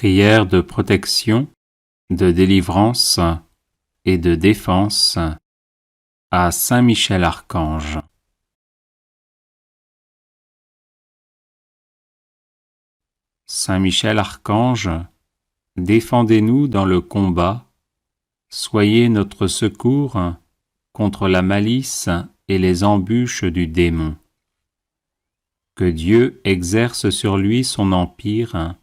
Prière de protection, de délivrance et de défense à Saint Michel Archange. Saint Michel Archange, défendez-nous dans le combat, soyez notre secours contre la malice et les embûches du démon. Que Dieu exerce sur lui son empire,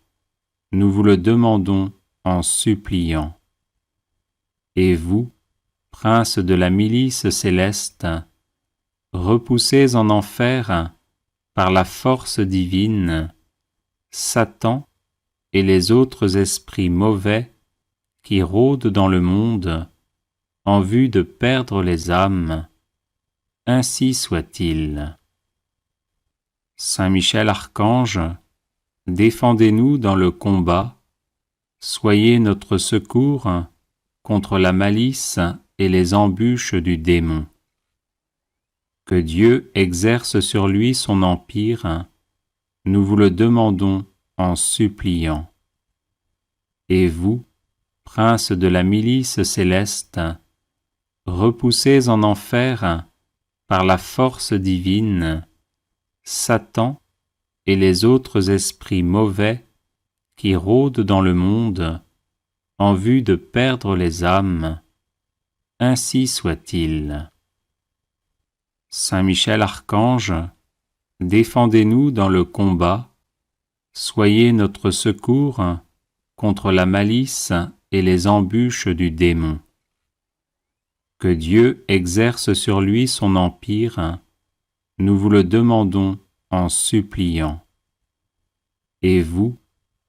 nous vous le demandons en suppliant. Et vous, princes de la milice céleste, repoussez en enfer, par la force divine, Satan et les autres esprits mauvais qui rôdent dans le monde en vue de perdre les âmes. Ainsi soit-il. Saint Michel Archange, défendez-nous dans le combat, soyez notre secours contre la malice et les embûches du démon. Que Dieu exerce sur lui son empire, nous vous le demandons en suppliant. Et vous, princes de la milice céleste, repoussez en enfer, par la force divine, Satan et les autres esprits mauvais qui rôdent dans le monde en vue de perdre les âmes. Ainsi soit-il. Saint Michel Archange, défendez-nous dans le combat, soyez notre secours contre la malice et les embûches du démon. Que Dieu exerce sur lui son empire, nous vous le demandons en suppliant. Et vous,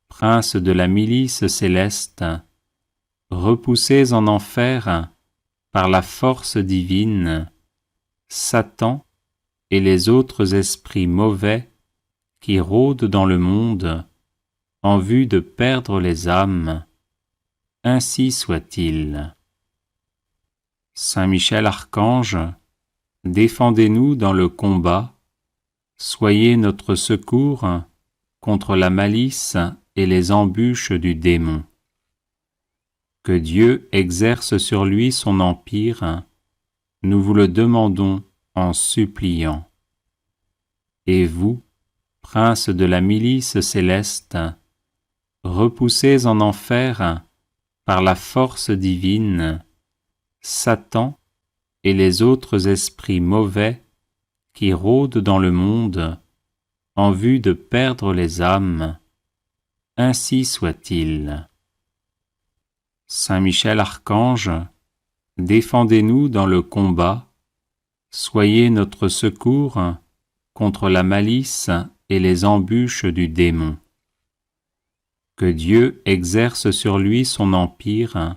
princes de la milice céleste, repoussez en enfer, par la force divine, Satan et les autres esprits mauvais qui rôdent dans le monde en vue de perdre les âmes. Ainsi soit-il. Saint Michel Archange, défendez-nous dans le combat, soyez notre secours contre la malice et les embûches du démon. Que Dieu exerce sur lui son empire, nous vous le demandons en suppliant. Et vous, princes de la milice céleste, repoussez en enfer, par la force divine, Satan et les autres esprits mauvais qui rôdent dans le monde en vue de perdre les âmes. Ainsi soit-il. Saint Michel Archange, défendez-nous dans le combat, soyez notre secours contre la malice et les embûches du démon. Que Dieu exerce sur lui son empire,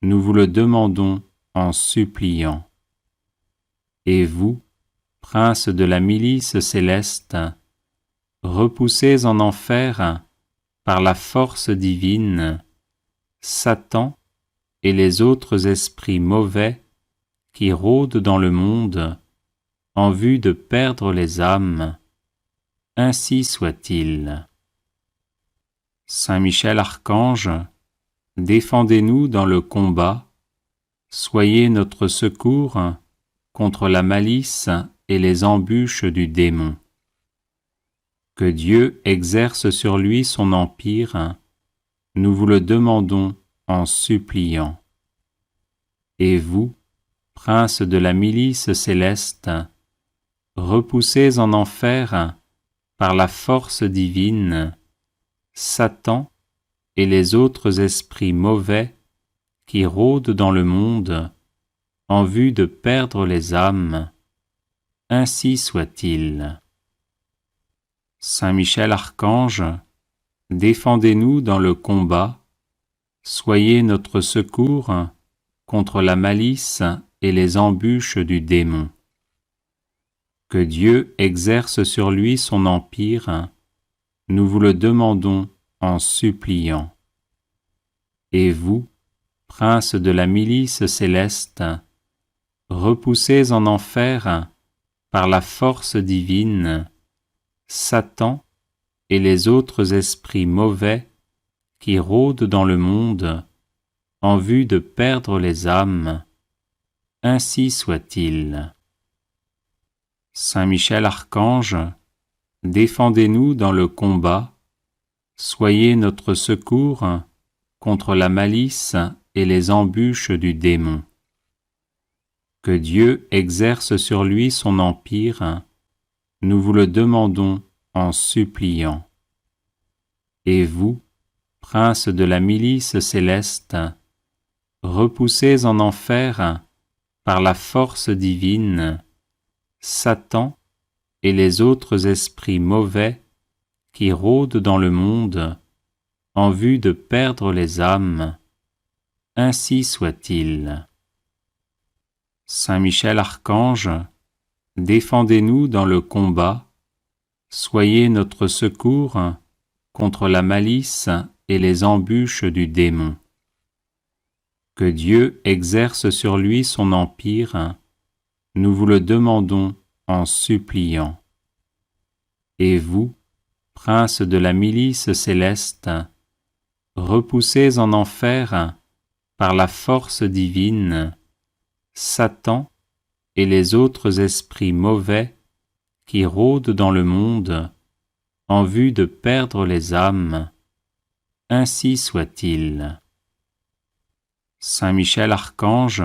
nous vous le demandons en suppliant. Et vous, princes de la milice céleste, repoussez en enfer, par la force divine, Satan et les autres esprits mauvais qui rôdent dans le monde en vue de perdre les âmes. Ainsi soit-il. Saint Michel Archange, défendez-nous dans le combat, soyez notre secours contre la malice et les embûches du démon. Que Dieu exerce sur lui son empire, nous vous le demandons en suppliant. Et vous, princes de la milice céleste, repoussez en enfer, par la force divine, Satan et les autres esprits mauvais qui rôdent dans le monde en vue de perdre les âmes. Ainsi soit-il. Saint Michel Archange, défendez-nous dans le combat, soyez notre secours contre la malice et les embûches du démon. Que Dieu exerce sur lui son empire, nous vous le demandons en suppliant. Et vous, princes de la milice céleste, repoussez en enfer, par la force divine, Satan et les autres esprits mauvais qui rôdent dans le monde en vue de perdre les âmes, ainsi soit-il. Saint Michel Archange, défendez-nous dans le combat, soyez notre secours contre la malice et les embûches du démon. Que Dieu exerce sur lui son empire, nous vous le demandons en suppliant. Et vous, prince de la milice céleste, repoussez en enfer, par la force divine, Satan et les autres esprits mauvais qui rôdent dans le monde en vue de perdre les âmes, ainsi soit-il. Saint Michel Archange, défendez-nous dans le combat, soyez notre secours contre la malice et les embûches du démon. Que Dieu exerce sur lui son empire, nous vous le demandons en suppliant. Et vous, prince de la milice céleste, repoussez en enfer, par la force divine, Satan et les autres esprits mauvais qui rôdent dans le monde en vue de perdre les âmes, ainsi soit-il. Saint Michel Archange,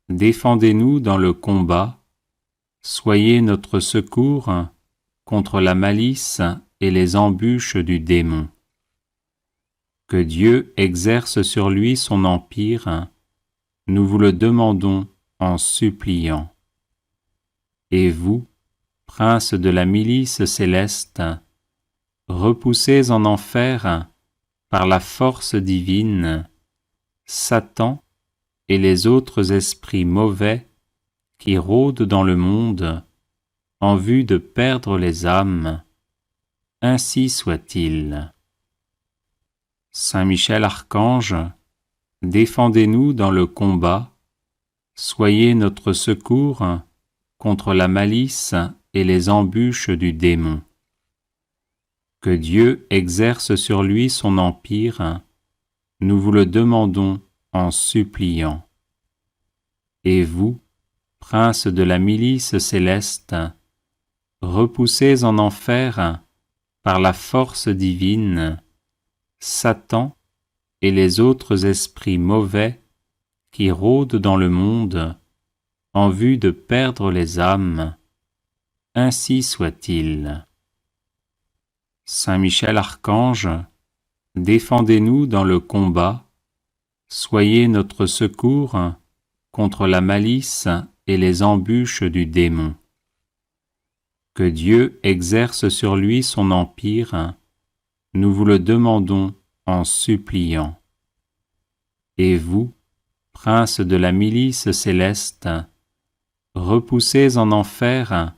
défendez-nous dans le combat, soyez notre secours contre la malice et les embûches du démon. Que Dieu exerce sur lui son empire, nous vous le demandons en suppliant. Et vous, prince de la milice céleste, repoussez en enfer, par la force divine, Satan et les autres esprits mauvais qui rôdent dans le monde en vue de perdre les âmes, ainsi soit-il. Saint Michel Archange, défendez-nous dans le combat, soyez notre secours contre la malice et les embûches du démon. Que Dieu exerce sur lui son empire, nous vous le demandons en suppliant. Et vous, prince de la milice céleste, repoussez en enfer, par la force divine, Satan et les autres esprits mauvais qui rôdent dans le monde en vue de perdre les âmes, ainsi soit-il. Saint Michel Archange, défendez-nous dans le combat, soyez notre secours contre la malice et les embûches du démon. Que Dieu exerce sur lui son empire, nous vous le demandons en suppliant. Et vous, prince de la milice céleste, repoussez en enfer,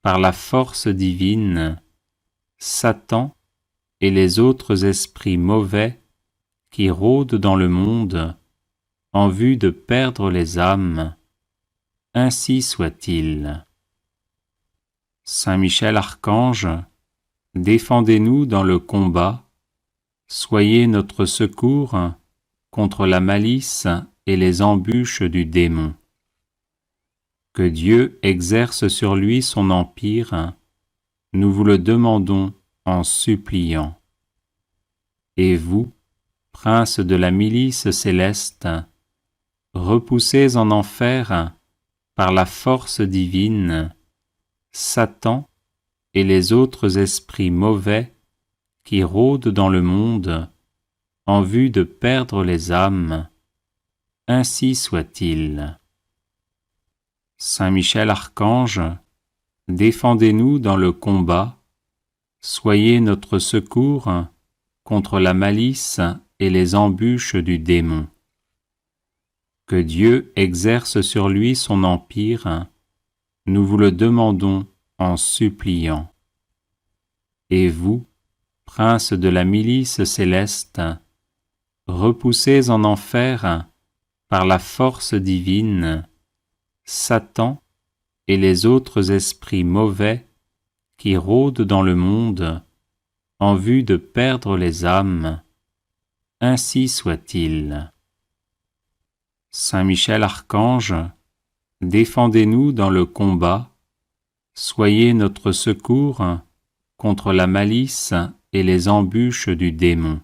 par la force divine, Satan et les autres esprits mauvais qui rôdent dans le monde en vue de perdre les âmes, ainsi soit-il. Saint Michel Archange, défendez-nous dans le combat, soyez notre secours contre la malice et les embûches du démon. Que Dieu exerce sur lui son empire, nous vous le demandons en suppliant. Et vous, prince de la milice céleste, repoussez en enfer, par la force divine, Satan et les autres esprits mauvais qui rôdent dans le monde en vue de perdre les âmes, ainsi soit-il. Saint Michel Archange, défendez-nous dans le combat, soyez notre secours contre la malice et les embûches du démon. Que Dieu exerce sur lui son empire, nous vous le demandons en suppliant. Et vous, prince de la milice céleste, repoussez en enfer, par la force divine, Satan et les autres esprits mauvais qui rôdent dans le monde en vue de perdre les âmes, ainsi soit-il. Saint Michel Archange, défendez-nous dans le combat, soyez notre secours contre la malice et les embûches du démon.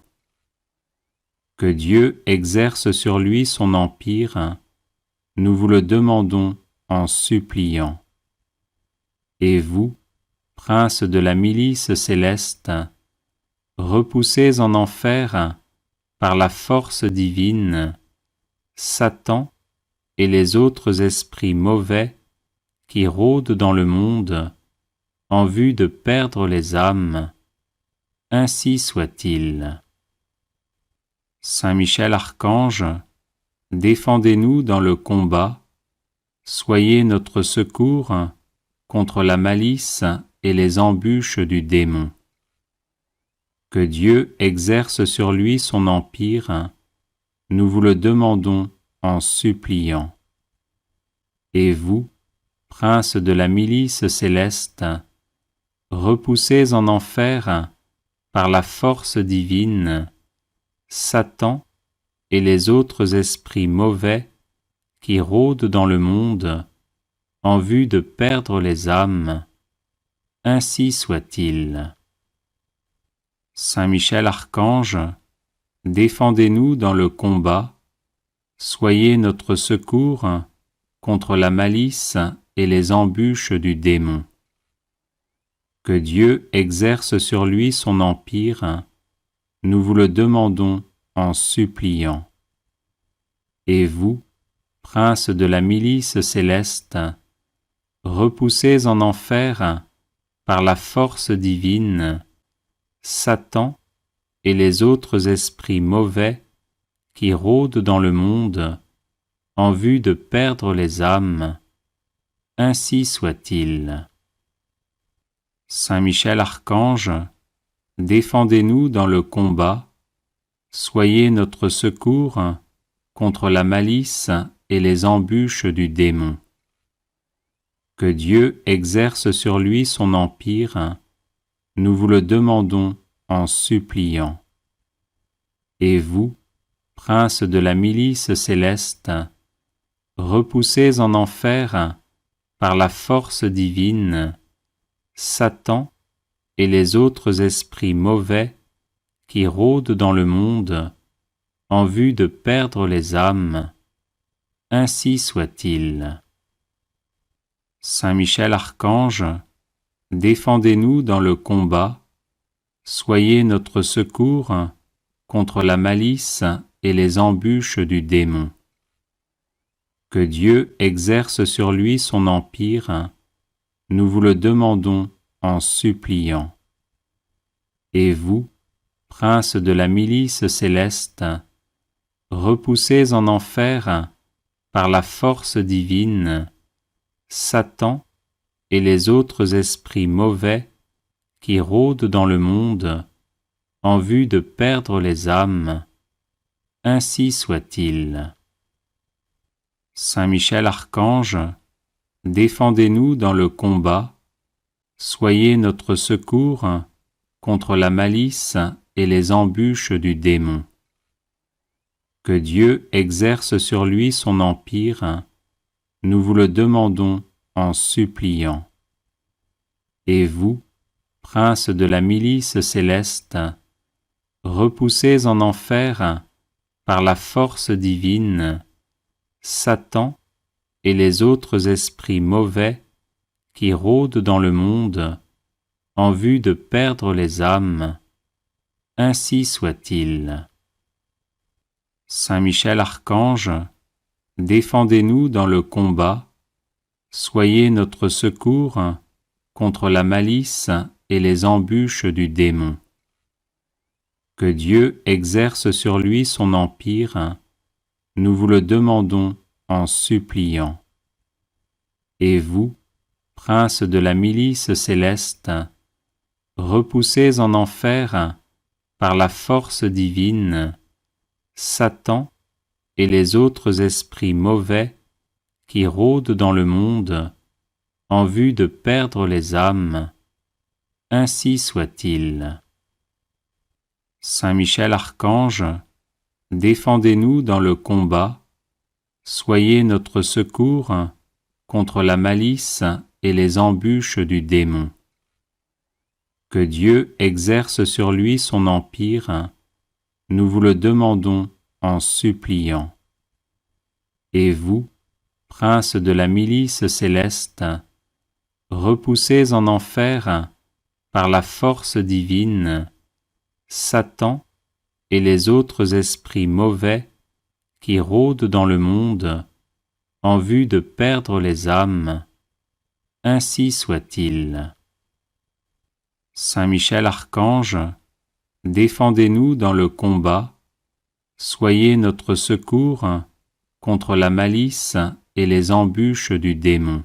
Que Dieu exerce sur lui son empire, nous vous le demandons en suppliant. Et vous, prince de la milice céleste, repoussez en enfer, par la force divine, Satan et les autres esprits mauvais qui rôdent dans le monde en vue de perdre les âmes, ainsi soit-il. Saint Michel Archange, défendez-nous dans le combat, soyez notre secours contre la malice et les embûches du démon. Que Dieu exerce sur lui son empire, nous vous le demandons en suppliant. Et vous, prince de la milice céleste, repoussez en enfer, par la force divine, Satan et les autres esprits mauvais qui rôdent dans le monde en vue de perdre les âmes, ainsi soit-il. Saint Michel Archange, défendez-nous dans le combat, soyez notre secours contre la malice et les embûches du démon. Que Dieu exerce sur lui son empire, nous vous le demandons en suppliant. Et vous, prince de la milice céleste, repoussez en enfer, par la force divine, Satan et les autres esprits mauvais qui rôdent dans le monde en vue de perdre les âmes, ainsi soit-il. Saint Michel Archange, défendez-nous dans le combat, soyez notre secours contre la malice et les embûches du démon. Que Dieu exerce sur lui son empire, nous vous le demandons en suppliant. Et vous, prince de la milice céleste, repoussez en enfer, par la force divine, Satan et les autres esprits mauvais qui rôdent dans le monde en vue de perdre les âmes, ainsi soit-il. Saint Michel Archange, défendez-nous dans le combat, soyez notre secours contre la malice et les embûches du démon. Que Dieu exerce sur lui son empire, nous vous le demandons en suppliant. Et vous, prince de la milice céleste, repoussez en enfer, par la force divine, Satan et les autres esprits mauvais qui rôdent dans le monde en vue de perdre les âmes, ainsi soit-il. Saint Michel Archange, défendez-nous dans le combat, soyez notre secours contre la malice et les embûches du démon. Que Dieu exerce sur lui son empire, nous vous le demandons en suppliant. Et vous, prince de la milice céleste, repoussez en enfer, par la force divine, Satan et les autres esprits mauvais qui rôdent dans le monde en vue de perdre les âmes, ainsi soit-il. Saint Michel Archange, défendez-nous dans le combat, soyez notre secours contre la malice et les embûches du démon. Que Dieu exerce sur lui son empire, nous vous le demandons en suppliant. Et vous, prince de la milice céleste, repoussez en enfer, par la force divine, Satan et les autres esprits mauvais qui rôdent dans le monde en vue de perdre les âmes, ainsi soit-il. Saint Michel Archange, défendez-nous dans le combat, soyez notre secours contre la malice et les embûches du démon. Que Dieu exerce sur lui son empire, nous vous le demandons en suppliant. Et vous, princes de la milice céleste, repoussez en enfer, par la force divine, Satan et les autres esprits mauvais qui rôdent dans le monde en vue de perdre les âmes. Ainsi soit-il. Saint Michel Archange, défendez-nous dans le combat, soyez notre secours contre la malice et les embûches du démon.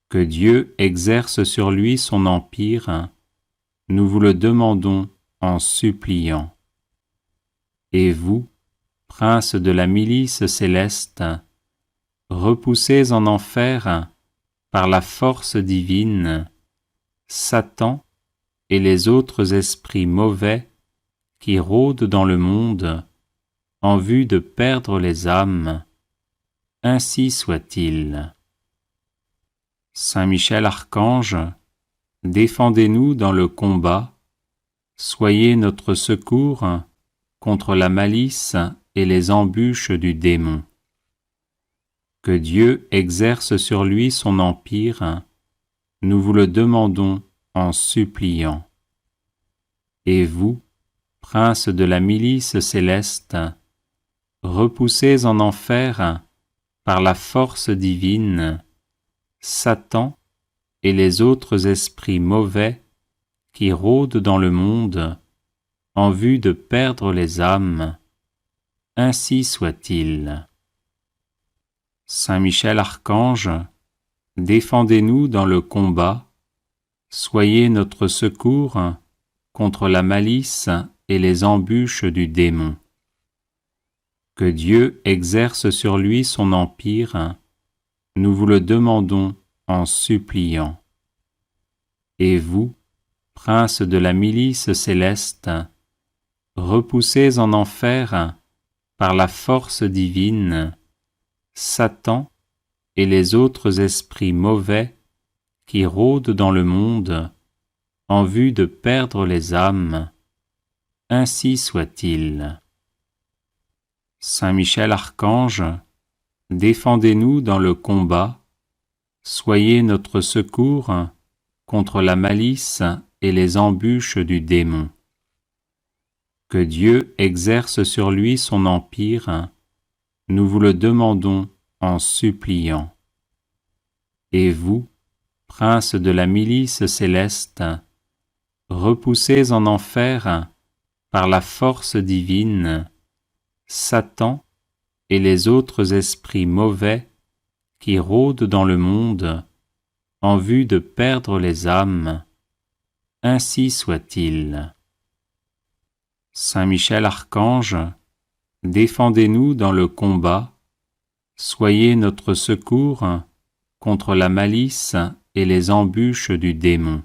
Que Dieu exerce sur lui son empire, nous vous le demandons en suppliant. Et vous, princes de la milice céleste, repoussez en enfer, par la force divine, Satan et les autres esprits mauvais qui rôdent dans le monde en vue de perdre les âmes. Ainsi soit-il. Saint Michel Archange, défendez-nous dans le combat, soyez notre secours contre la malice et les embûches du démon. Que Dieu exerce sur lui son empire, nous vous le demandons en suppliant. Et vous, princes de la milice céleste, repoussez en enfer, par la force divine, Satan et les autres esprits mauvais qui rôdent dans le monde en vue de perdre les âmes. Ainsi soit-il. Saint Michel Archange, défendez-nous dans le combat, soyez notre secours contre la malice et les embûches du démon. Que Dieu exerce sur lui son empire, nous vous le demandons en suppliant. Et vous, princes de la milice céleste, repoussez en enfer, par la force divine, Satan et les autres esprits mauvais qui rôdent dans le monde en vue de perdre les âmes. Ainsi soit-il. Saint Michel Archange, défendez-nous dans le combat, soyez notre secours contre la malice et les embûches du démon. Que Dieu exerce sur lui son empire, nous vous le demandons en suppliant. Et vous, princes de la milice céleste, repoussez en enfer, par la force divine, Satan et les autres esprits mauvais qui rôdent dans le monde en vue de perdre les âmes. Ainsi soit-il. Saint Michel Archange, défendez-nous dans le combat, soyez notre secours contre la malice et les embûches du démon.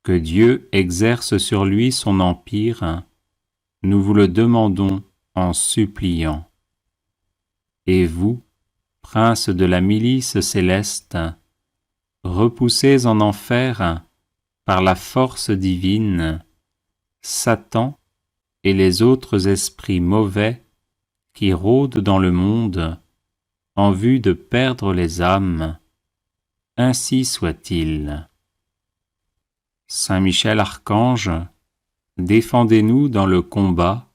Que Dieu exerce sur lui son empire, nous vous le demandons en suppliant. Et vous, princes de la milice céleste, repoussez en enfer, par la force divine, Satan et les autres esprits mauvais qui rôdent dans le monde en vue de perdre les âmes. Ainsi soit-il. Saint Michel Archange, défendez-nous dans le combat,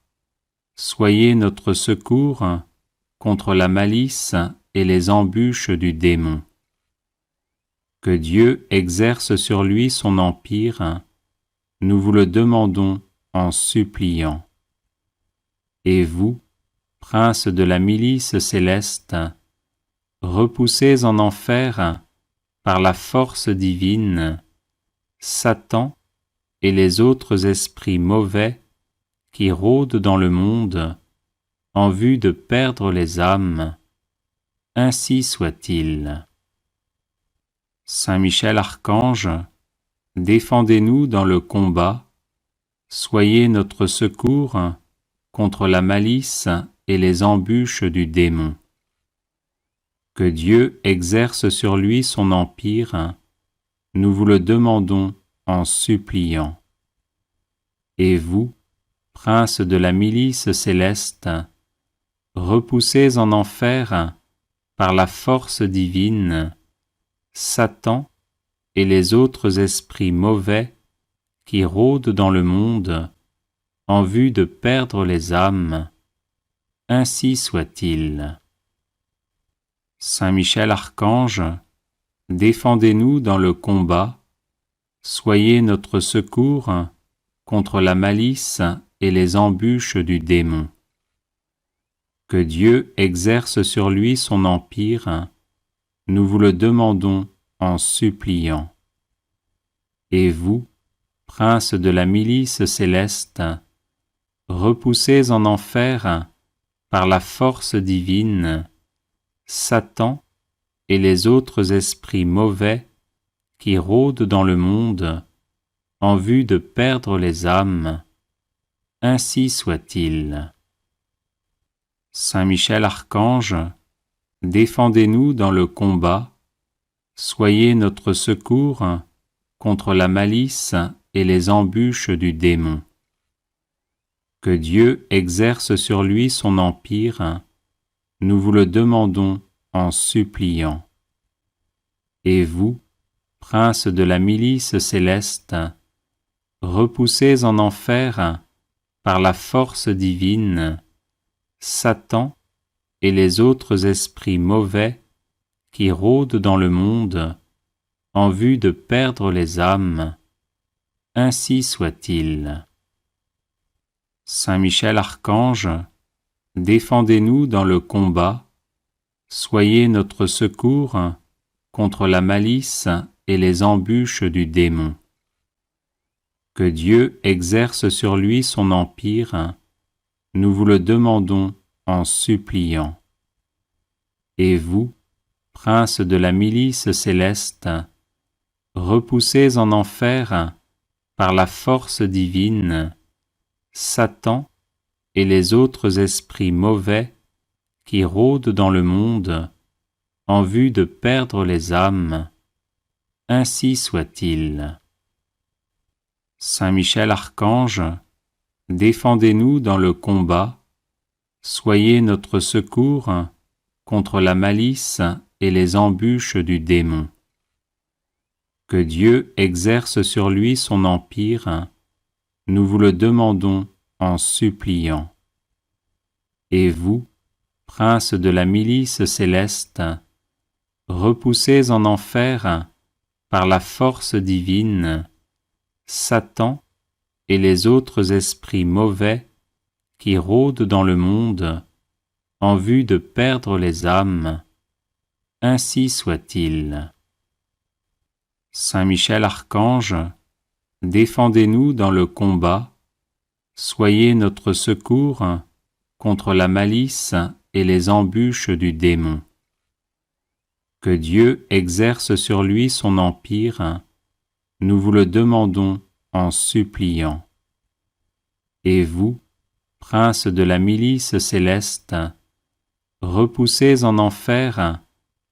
soyez notre secours contre la malice et les embûches du démon. Que Dieu exerce sur lui son empire, nous vous le demandons en suppliant. Et vous, princes de la milice céleste, repoussez en enfer, par la force divine, Satan et les autres esprits mauvais qui rôdent dans le monde en vue de perdre les âmes. Ainsi soit-il. Saint Michel Archange, défendez-nous dans le combat, soyez notre secours contre la malice et les embûches du démon. Que Dieu exerce sur lui son empire, nous vous le demandons en suppliant. Et vous, princes de la milice céleste, repoussez en enfer, par la force divine, Satan et les autres esprits mauvais qui rôdent dans le monde en vue de perdre les âmes. Ainsi soit-il. Saint Michel Archange, défendez-nous dans le combat, soyez notre secours contre la malice et les embûches du démon. Que Dieu exerce sur lui son empire, nous vous le demandons en suppliant. Et vous, princes de la milice céleste, repoussez en enfer, par la force divine, Satan et les autres esprits mauvais qui rôdent dans le monde en vue de perdre les âmes. Ainsi soit-il. Saint Michel Archange, défendez-nous dans le combat, soyez notre secours contre la malice et les embûches du démon. Que Dieu exerce sur lui son empire, nous vous le demandons en suppliant. Et vous, princes de la milice céleste, repoussez en enfer, par la force divine, Satan et les autres esprits mauvais qui rôdent dans le monde en vue de perdre les âmes. Ainsi soit-il. Saint Michel Archange, défendez-nous dans le combat, soyez notre secours contre la malice et les embûches du démon. Que Dieu exerce sur lui son empire, nous vous le demandons en suppliant. Et vous, princes de la milice céleste, repoussez en enfer, par la force divine, Satan et les autres esprits mauvais qui rôdent dans le monde en vue de perdre les âmes. Ainsi soit-il. Saint Michel Archange, défendez-nous dans le combat, soyez notre secours contre la malice et les embûches du démon. Que Dieu exerce sur lui son empire, nous vous le demandons en suppliant. Et vous, princes de la milice céleste, repoussez en enfer, par la force divine, Satan et les autres esprits mauvais qui rôdent dans le monde en vue de perdre les âmes. Ainsi soit-il. Saint Michel Archange, défendez-nous dans le combat, soyez notre secours contre la malice et les embûches du démon. Que Dieu exerce sur lui son empire, nous vous le demandons en suppliant. Et vous, princes de la milice céleste, repoussez en enfer,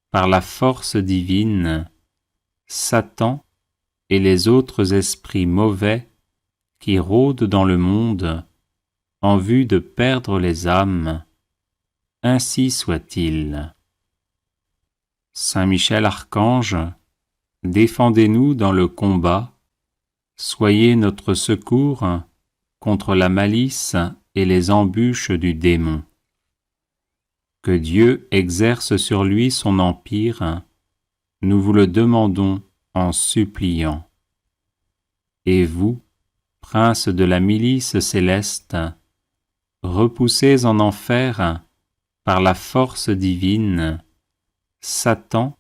par la force divine, Satan et les autres esprits mauvais qui rôdent dans le monde en vue de perdre les âmes. Ainsi soit-il. Saint Michel Archange, défendez-nous dans le combat, soyez notre secours contre la malice et les embûches du démon. Que Dieu exerce sur lui son empire, nous vous le demandons en suppliant. Et vous, princes de la milice céleste, repoussez en enfer, par la force divine, Satan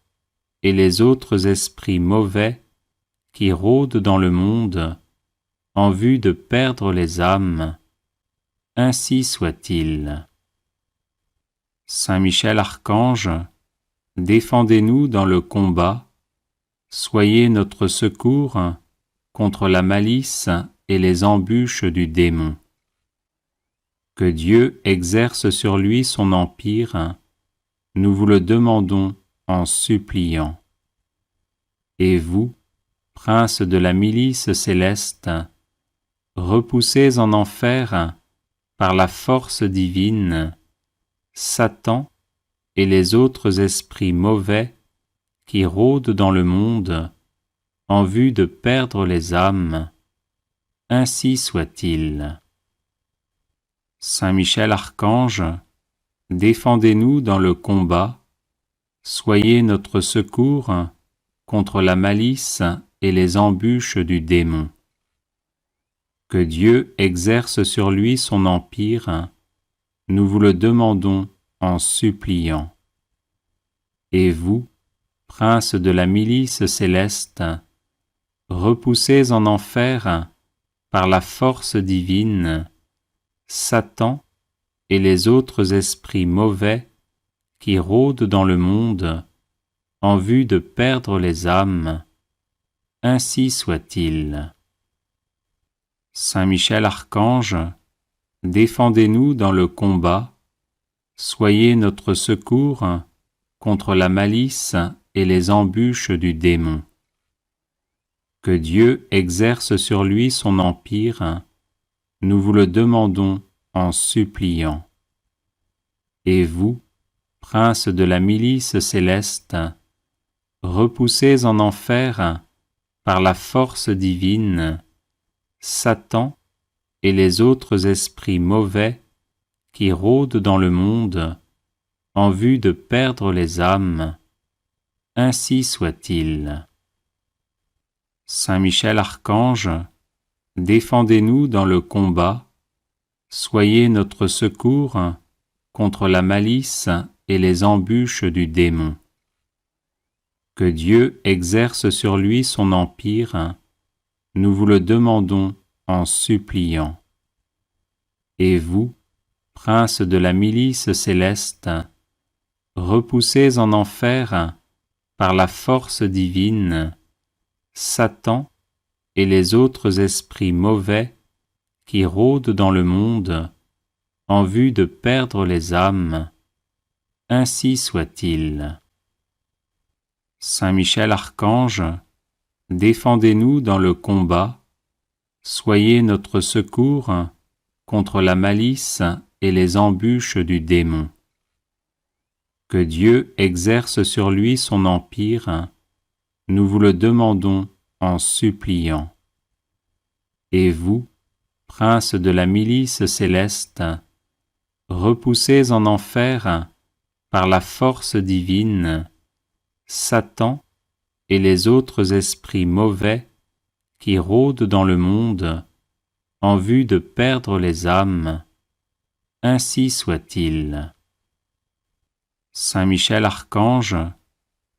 et les autres esprits mauvais qui rôdent dans le monde en vue de perdre les âmes. Ainsi soit-il. Saint Michel Archange, défendez-nous dans le combat, soyez notre secours contre la malice et les embûches du démon. Que Dieu exerce sur lui son empire, nous vous le demandons en suppliant. Et vous, princes de la milice céleste, repoussés en enfer par la force divine, Satan et les autres esprits mauvais qui rôdent dans le monde en vue de perdre les âmes, ainsi soit-il. Saint Michel Archange, défendez-nous dans le combat, soyez notre secours contre la malice et les embûches du démon. Que Dieu exerce sur lui son empire, nous vous le demandons en suppliant. Et vous, princes de la milice céleste, repoussés en enfer par la force divine, Satan et les autres esprits mauvais qui rôdent dans le monde en vue de perdre les âmes, ainsi soit-il. Saint Michel Archange, défendez-nous dans le combat, soyez notre secours contre la malice et les embûches du démon. Que Dieu exerce sur lui son empire, nous vous le demandons en suppliant. Et vous, princes de la milice céleste, repoussés en enfer par la force divine, Satan et les autres esprits mauvais qui rôdent dans le monde en vue de perdre les âmes, ainsi soit-il. Saint Michel Archange, défendez-nous dans le combat, soyez notre secours contre la malice et les embûches du démon. Que Dieu exerce sur lui son empire, nous vous le demandons en suppliant. Et vous, princes de la milice céleste, repoussés en enfer par la force divine, Satan et les autres esprits mauvais qui rôdent dans le monde en vue de perdre les âmes, ainsi soit-il. Saint Michel Archange, défendez-nous dans le combat, soyez notre secours contre la malice et les embûches du démon. Que Dieu exerce sur lui son empire, nous vous le demandons en suppliant. Et vous, princes de la milice céleste, repoussés en enfer par la force divine, Satan et les autres esprits mauvais qui rôdent dans le monde en vue de perdre les âmes, ainsi soit-il. Saint Michel Archange,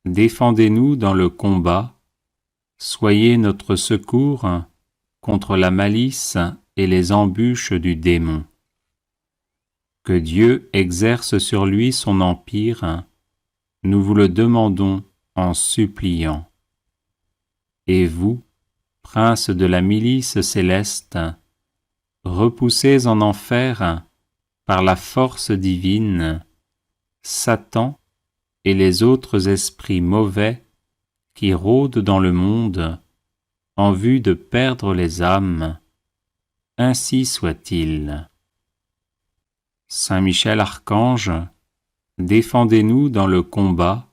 défendez-nous dans le combat, soyez notre secours contre la malice et les embûches du démon. Que Dieu exerce sur lui son empire, nous vous le demandons en suppliant. Et vous, princes de la milice céleste, repoussés en enfer par la force divine, Satan et les autres esprits mauvais qui rôdent dans le monde en vue de perdre les âmes, ainsi soit-il. Saint Michel Archange, défendez-nous dans le combat,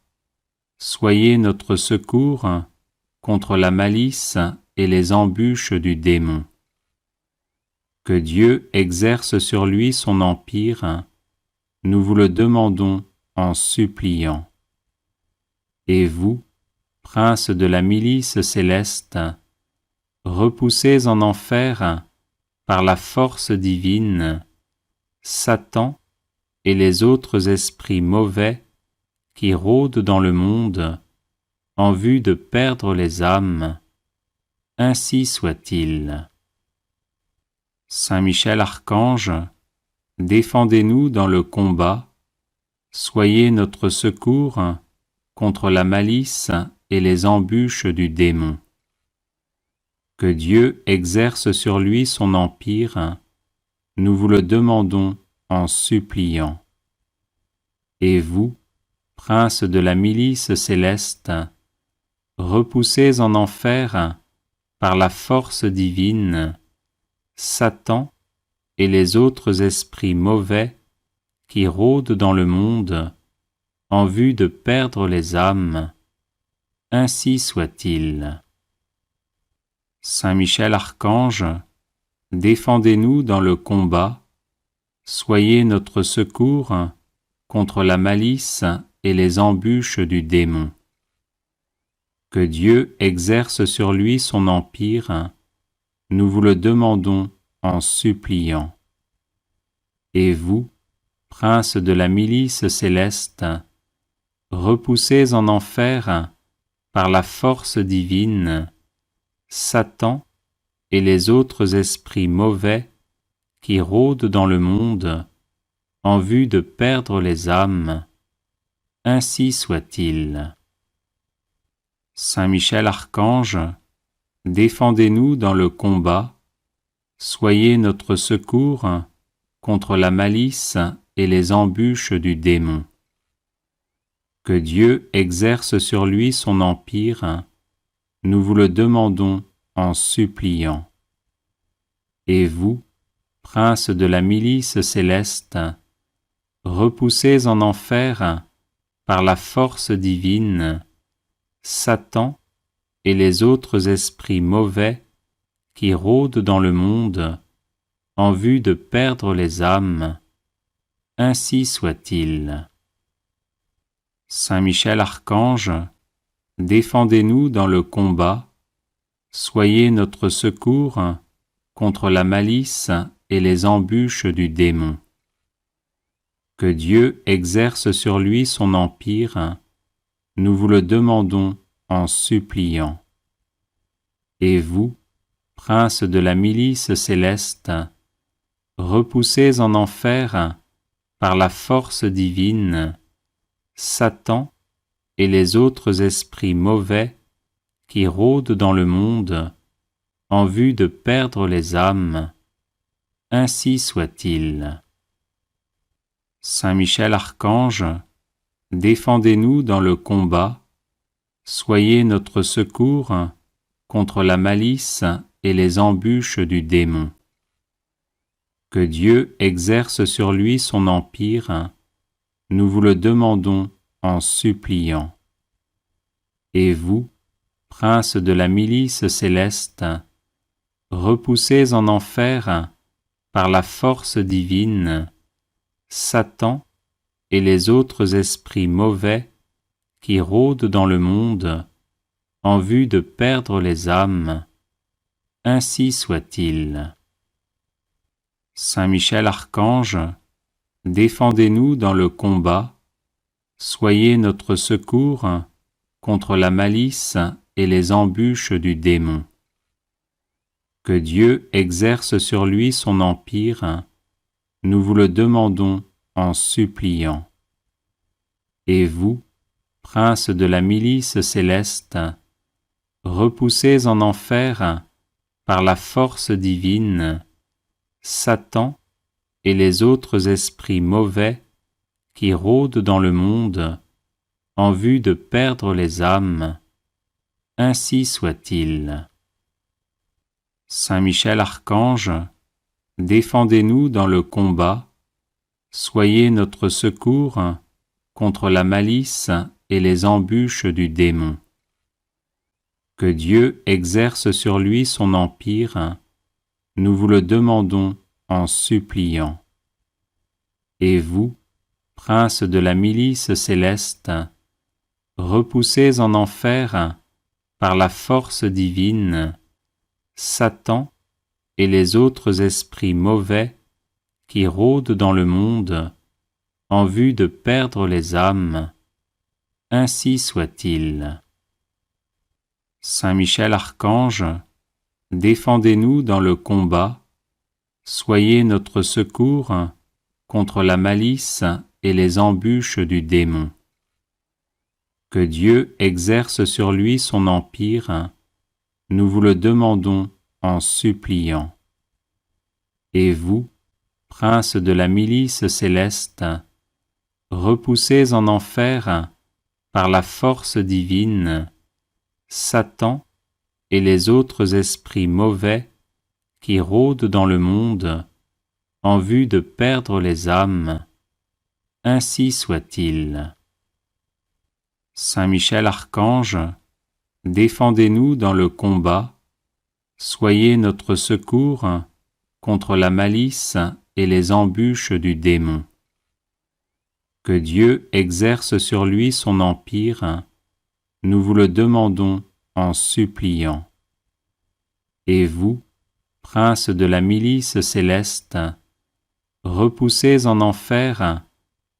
soyez notre secours contre la malice et les embûches du démon. Que Dieu exerce sur lui son empire, nous vous le demandons en suppliant. Et vous, princes de la milice céleste, repoussés en enfer par la force divine, Satan et les autres esprits mauvais qui rôdent dans le monde en vue de perdre les âmes, ainsi soit-il. Saint Michel Archange, défendez-nous dans le combat, soyez notre secours contre la malice et les embûches du démon. Que Dieu exerce sur lui son empire, nous vous le demandons en suppliant. Et vous, princes de la milice céleste, repoussés en enfer par la force divine, Satan et les autres esprits mauvais qui rôdent dans le monde en vue de perdre les âmes, ainsi soit-il. Saint Michel Archange, défendez-nous dans le combat, soyez notre secours contre la malice et les embûches du démon. Que Dieu exerce sur lui son empire, nous vous le demandons en suppliant. Et vous, princes de la milice céleste, repoussés en enfer par la force divine, Satan et les autres esprits mauvais qui rôdent dans le monde en vue de perdre les âmes, ainsi soit-il. Saint Michel Archange, défendez-nous dans le combat, soyez notre secours contre la malice et les embûches du démon. Que Dieu exerce sur lui son empire, nous vous le demandons en suppliant. Et vous, princes de la milice céleste, repoussés en enfer par la force divine, Satan et les autres esprits mauvais qui rôdent dans le monde en vue de perdre les âmes, ainsi soit-il. Saint Michel Archange, défendez-nous dans le combat, soyez notre secours contre la malice et les embûches du démon. Que Dieu exerce sur lui son empire, nous vous le demandons en suppliant. Et vous, princes de la milice céleste, repoussés en enfer par la force divine, Satan et les autres esprits mauvais qui rôdent dans le monde en vue de perdre les âmes, ainsi soit-il. Saint Michel Archange, défendez-nous dans le combat, soyez notre secours contre la malice et les embûches du démon. Que Dieu exerce sur lui son empire, nous vous le demandons en suppliant. Et vous, princes de la milice céleste, repoussés en enfer par la force divine, Satan et les autres esprits mauvais qui rôdent dans le monde en vue de perdre les âmes, ainsi soit-il. Saint Michel Archange, défendez-nous dans le combat, soyez notre secours contre la malice et les embûches du démon. Que Dieu exerce sur lui son empire, nous vous le demandons en suppliant. Et vous, princes de la milice céleste, repoussés en enfer par la force divine, Satan et les autres esprits mauvais qui rôdent dans le monde en vue de perdre les âmes, ainsi soit-il. Saint Michel Archange, défendez-nous dans le combat, soyez notre secours contre la malice et les embûches du démon. Que Dieu exerce sur lui son empire, nous vous le demandons en suppliant. Et vous, princes de la milice céleste, repoussés en enfer par la force divine, Satan et les autres esprits mauvais qui rôdent dans le monde en vue de perdre les âmes, ainsi soit-il. Saint Michel Archange, défendez-nous dans le combat, soyez notre secours contre la malice et les embûches du démon. Que Dieu exerce sur lui son empire, nous vous le demandons en suppliant. Et vous, princes de la milice céleste, repoussés en enfer par la force divine, Satan et les autres esprits mauvais qui rôdent dans le monde en vue de perdre les âmes, ainsi soit-il. Saint Michel Archange, défendez-nous dans le combat, soyez notre secours contre la malice et les embûches du démon. Que Dieu exerce sur lui son empire, nous vous le demandons en suppliant. Et vous, princes de la milice céleste, repoussés en enfer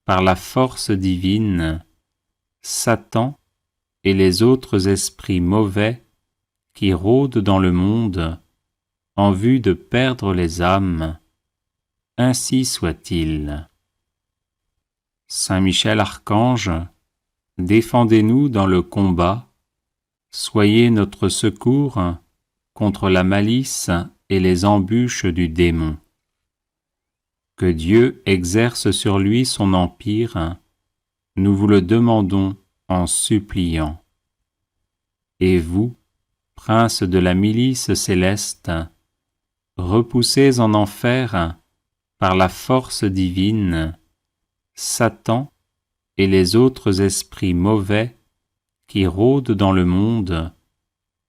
par la force divine, Satan et les autres esprits mauvais qui rôdent dans le monde en vue de perdre les âmes, ainsi soit-il. Saint Michel Archange, défendez-nous dans le combat, soyez notre secours contre la malice et les embûches du démon. Que Dieu exerce sur lui son empire, nous vous le demandons en suppliant. Et vous, princes de la milice céleste, repoussés en enfer par la force divine, Satan et les autres esprits mauvais qui rôdent dans le monde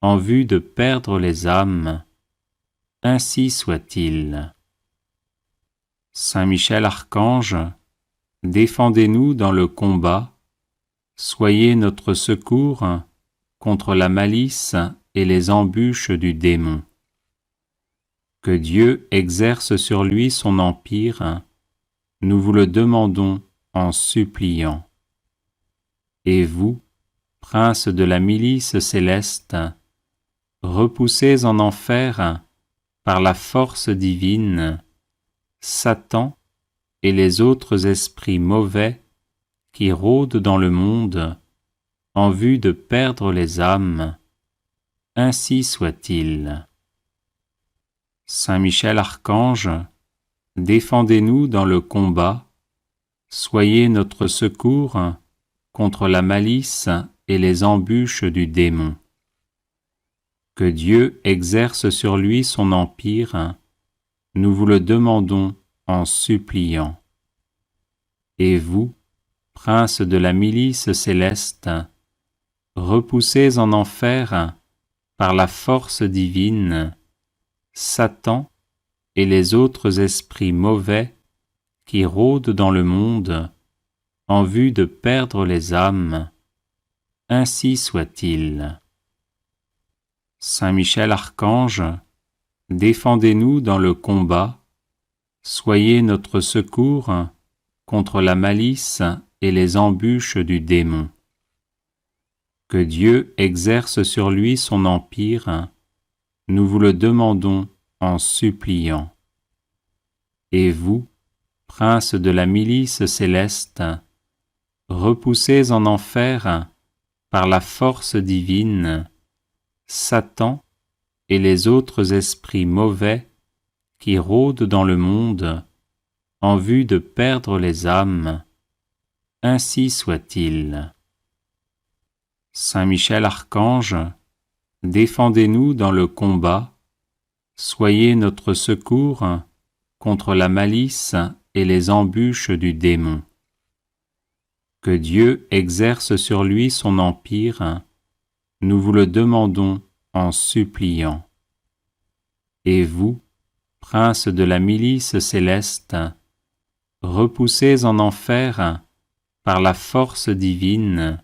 en vue de perdre les âmes, ainsi soit-il. Saint Michel Archange, défendez-nous dans le combat, soyez notre secours contre la malice et les embûches du démon. Que Dieu exerce sur lui son empire, nous vous le demandons en suppliant. Et vous, princes de la milice céleste, repoussés en enfer par la force divine, Satan et les autres esprits mauvais qui rôdent dans le monde en vue de perdre les âmes, ainsi soit-il. Saint Michel Archange, défendez-nous dans le combat, soyez notre secours contre la malice et les embûches du démon. Que Dieu exerce sur lui son empire, nous vous le demandons en suppliant. Et vous, princes de la milice céleste, repoussés en enfer par la force divine, Satan et les autres esprits mauvais qui rôdent dans le monde en vue de perdre les âmes, ainsi soit-il. Saint Michel Archange, défendez-nous dans le combat, soyez notre secours contre la malice et les embûches du démon. Que Dieu exerce sur lui son empire, nous vous le demandons en suppliant. Et vous, princes de la milice céleste, repoussés en enfer par la force divine, Satan et les autres esprits mauvais qui rôdent dans le monde en vue de perdre les âmes, ainsi soit-il. Saint Michel Archange, défendez-nous dans le combat, soyez notre secours contre la malice et les embûches du démon. Que Dieu exerce sur lui son empire, nous vous le demandons en suppliant. Et vous, princes de la milice céleste, repoussés en enfer par la force divine,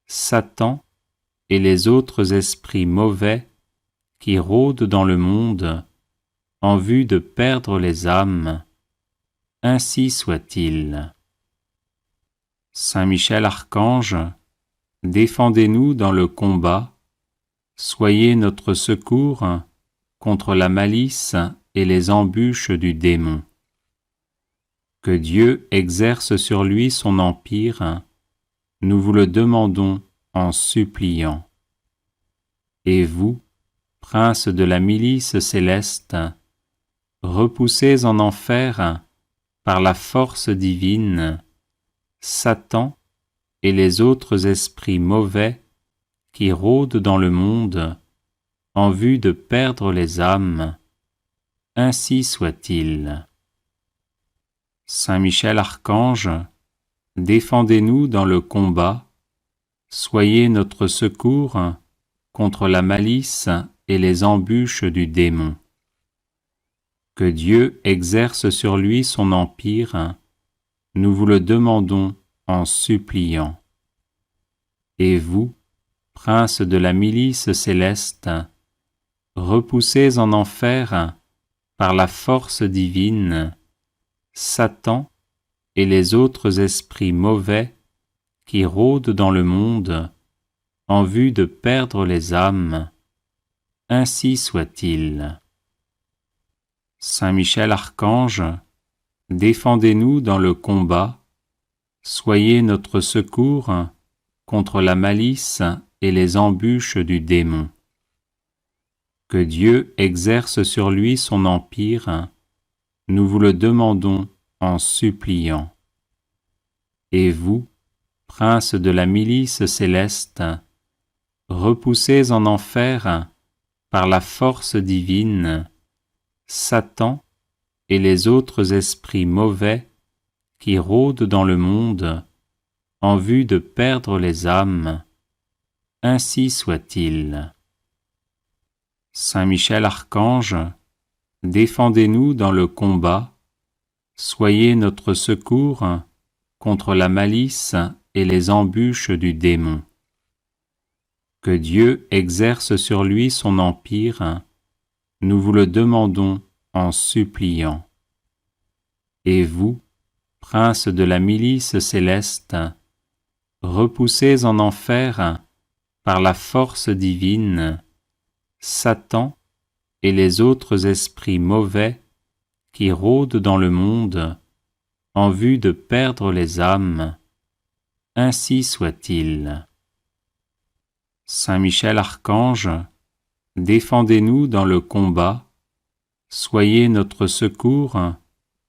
Satan et les autres esprits mauvais qui rôdent dans le monde en vue de perdre les âmes, ainsi soit-il. Saint Michel Archange, défendez-nous dans le combat, soyez notre secours contre la malice et les embûches du démon. Que Dieu exerce sur lui son empire, nous vous le demandons en suppliant. Et vous, princes de la milice céleste, repoussez en enfer, par la force divine, Satan et les autres esprits mauvais qui rôdent dans le monde en vue de perdre les âmes. Ainsi soit-il. Saint Michel Archange, défendez-nous dans le combat, soyez notre secours contre la malice et les embûches du démon. Que Dieu exerce sur lui son empire, nous vous le demandons en suppliant. Et vous, prince de la milice céleste, repoussez en enfer, par la force divine, Satan et les autres esprits mauvais qui rôdent dans le monde en vue de perdre les âmes. Ainsi soit-il. Saint Michel Archange, défendez-nous dans le combat, soyez notre secours contre la malice et les embûches du démon. Que Dieu exerce sur lui son empire, nous vous le demandons en suppliant. Et vous, prince de la milice céleste, repoussez en enfer, par la force divine, Satan et les autres esprits mauvais qui rôdent dans le monde en vue de perdre les âmes. Ainsi soit-il. Saint Michel Archange, défendez-nous dans le combat, soyez notre secours contre la malice et les embûches du démon. Que Dieu exerce sur lui son empire, nous vous le demandons en suppliant. Et vous, prince de la milice céleste, repoussez en enfer, par la force divine, Satan et les autres esprits mauvais qui rôdent dans le monde en vue de perdre les âmes. Ainsi soit-il. Saint Michel Archange, défendez-nous dans le combat, soyez notre secours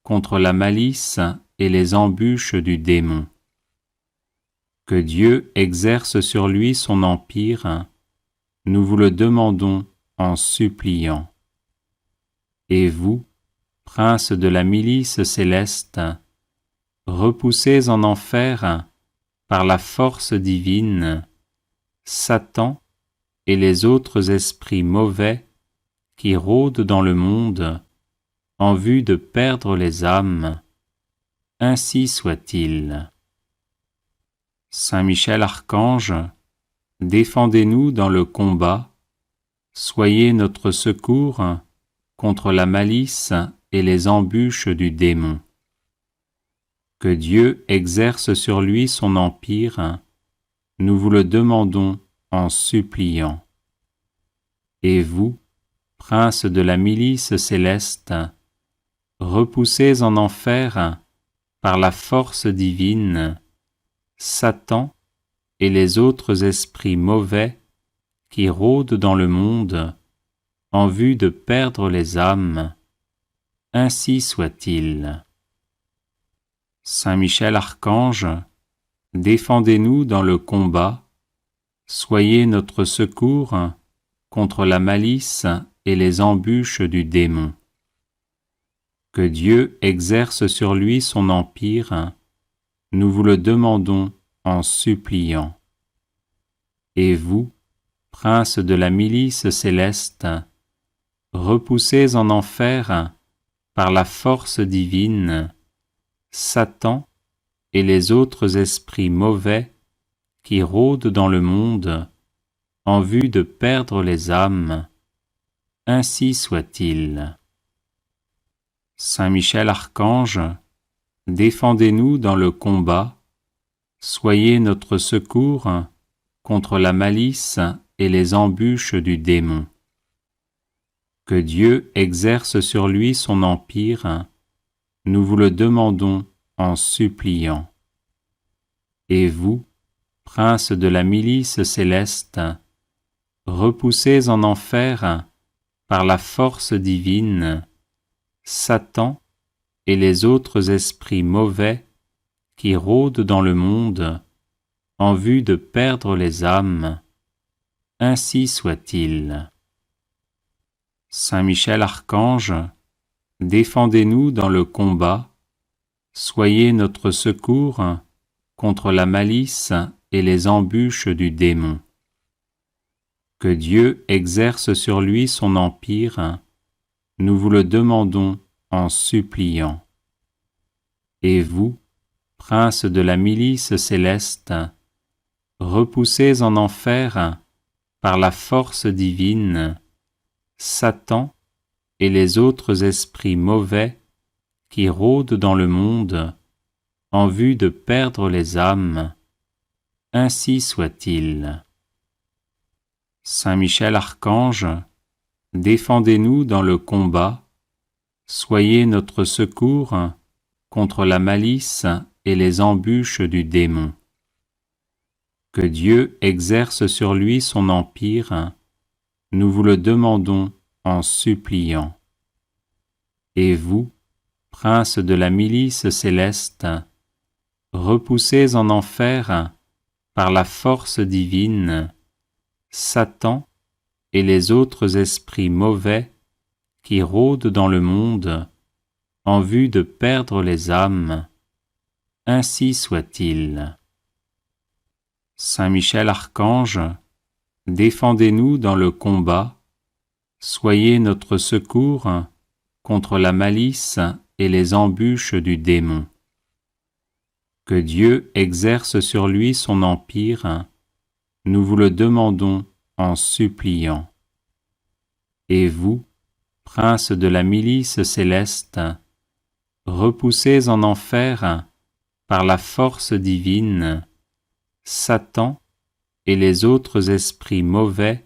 contre la malice et les embûches du démon. Que Dieu exerce sur lui son empire, nous vous le demandons en suppliant. Et vous, prince de la milice céleste, repoussez en enfer, par la force divine, Satan et les autres esprits mauvais qui rôdent dans le monde en vue de perdre les âmes. Ainsi soit-il. Saint Michel Archange, défendez-nous dans le combat, soyez notre secours contre la malice et les embûches du démon. Que Dieu exerce sur lui son empire, nous vous le demandons en suppliant. Et vous, prince de la milice céleste, repoussez en enfer, par la force divine, Satan et les autres esprits mauvais qui rôdent dans le monde en vue de perdre les âmes. Ainsi soit-il. Saint Michel Archange, défendez-nous dans le combat, soyez notre secours contre la malice et les embûches du démon. Que Dieu exerce sur lui son empire, nous vous le demandons en suppliant. Et vous, prince de la milice céleste, repoussez en enfer, par la force divine, Satan et les autres esprits mauvais qui rôdent dans le monde en vue de perdre les âmes. Ainsi soit-il. Saint Michel Archange, défendez-nous dans le combat, soyez notre secours contre la malice et les embûches du démon. Que Dieu exerce sur lui son empire, nous vous le demandons en suppliant. Et vous, prince de la milice céleste, repoussez en enfer, par la force divine, Satan et les autres esprits mauvais qui rôdent dans le monde en vue de perdre les âmes. Ainsi soit-il. Saint Michel Archange, défendez-nous dans le combat, soyez notre secours contre la malice et les embûches du démon. Que Dieu exerce sur lui son empire, nous vous le demandons en suppliant. Et vous, princes de la milice céleste, repoussez en enfer, par la force divine, Satan et les autres esprits mauvais qui rôdent dans le monde en vue de perdre les âmes. Ainsi soit-il. Saint Michel Archange, défendez-nous dans le combat, soyez notre secours contre la malice et les embûches du démon. Que Dieu exerce sur lui son empire, nous vous le demandons en suppliant. Et vous, princes de la milice céleste, repoussez en enfer, par la force divine, Satan et les autres esprits mauvais qui rôdent dans le monde en vue de perdre les âmes. Ainsi soit-il. Saint Michel Archange, défendez-nous dans le combat, soyez notre secours contre la malice et les embûches du démon. Que Dieu exerce sur lui son empire, nous vous le demandons en suppliant. Et vous, princes de la milice céleste, repoussez en enfer, par la force divine, Satan et les autres esprits mauvais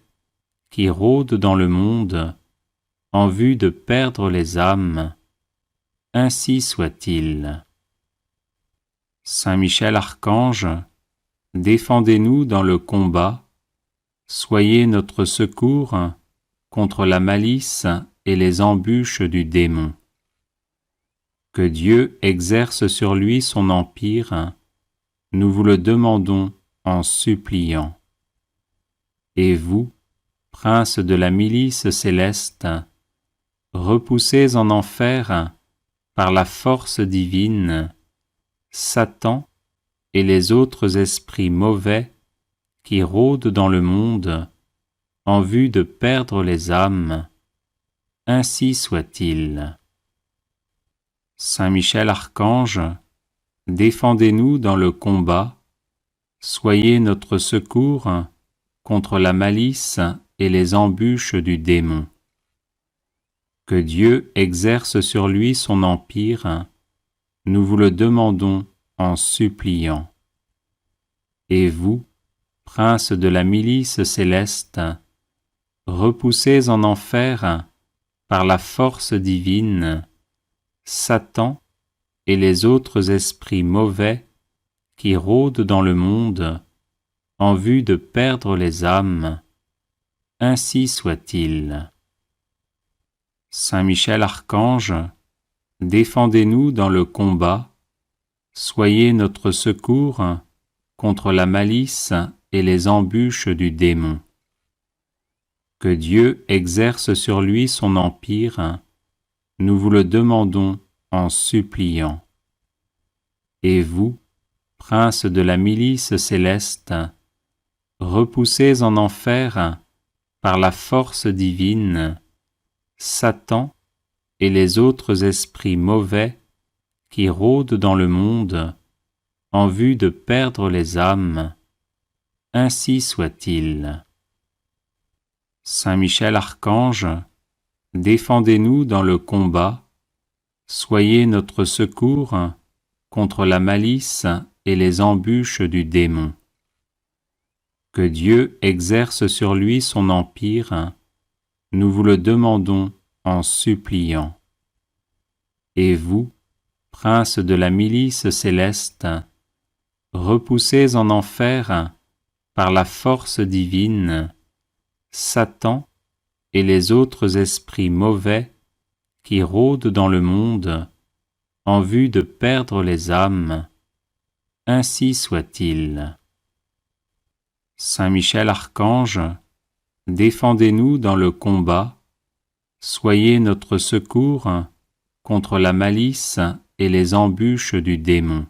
qui rôdent dans le monde en vue de perdre les âmes. Ainsi soit-il. Saint Michel Archange, défendez-nous dans le combat, soyez notre secours contre la malice et les embûches du démon. Que Dieu exerce sur lui son empire, nous vous le demandons en suppliant. Et vous, princes de la milice céleste, repoussez en enfer, par la force divine, Satan et les autres esprits mauvais qui rôdent dans le monde en vue de perdre les âmes. Ainsi soit-il. Saint Michel Archange, défendez-nous dans le combat, soyez notre secours contre la malice et les embûches du démon. Que Dieu exerce sur lui son empire, nous vous le demandons en suppliant. Et vous, princes de la milice céleste, repoussez en enfer, par la force divine, Satan et les autres esprits mauvais qui rôdent dans le monde en vue de perdre les âmes. Ainsi soit-il. Saint Michel Archange, défendez-nous dans le combat, soyez notre secours contre la malice et les embûches du démon. Que Dieu exerce sur lui son empire, nous vous le demandons en suppliant. Et vous, princes de la milice céleste, repoussez en enfer, par la force divine, Satan et les autres esprits mauvais qui rôdent dans le monde en vue de perdre les âmes. Ainsi soit-il. Saint Michel Archange, défendez-nous dans le combat, soyez notre secours contre la malice et les embûches du démon. Que Dieu exerce sur lui son empire, nous vous le demandons en suppliant. Et vous, princes de la milice céleste, repoussez en enfer, par la force divine, Satan et les autres esprits mauvais qui rôdent dans le monde en vue de perdre les âmes, ainsi soit-il. Saint Michel Archange, défendez-nous dans le combat, soyez notre secours contre la malice et les embûches du démon.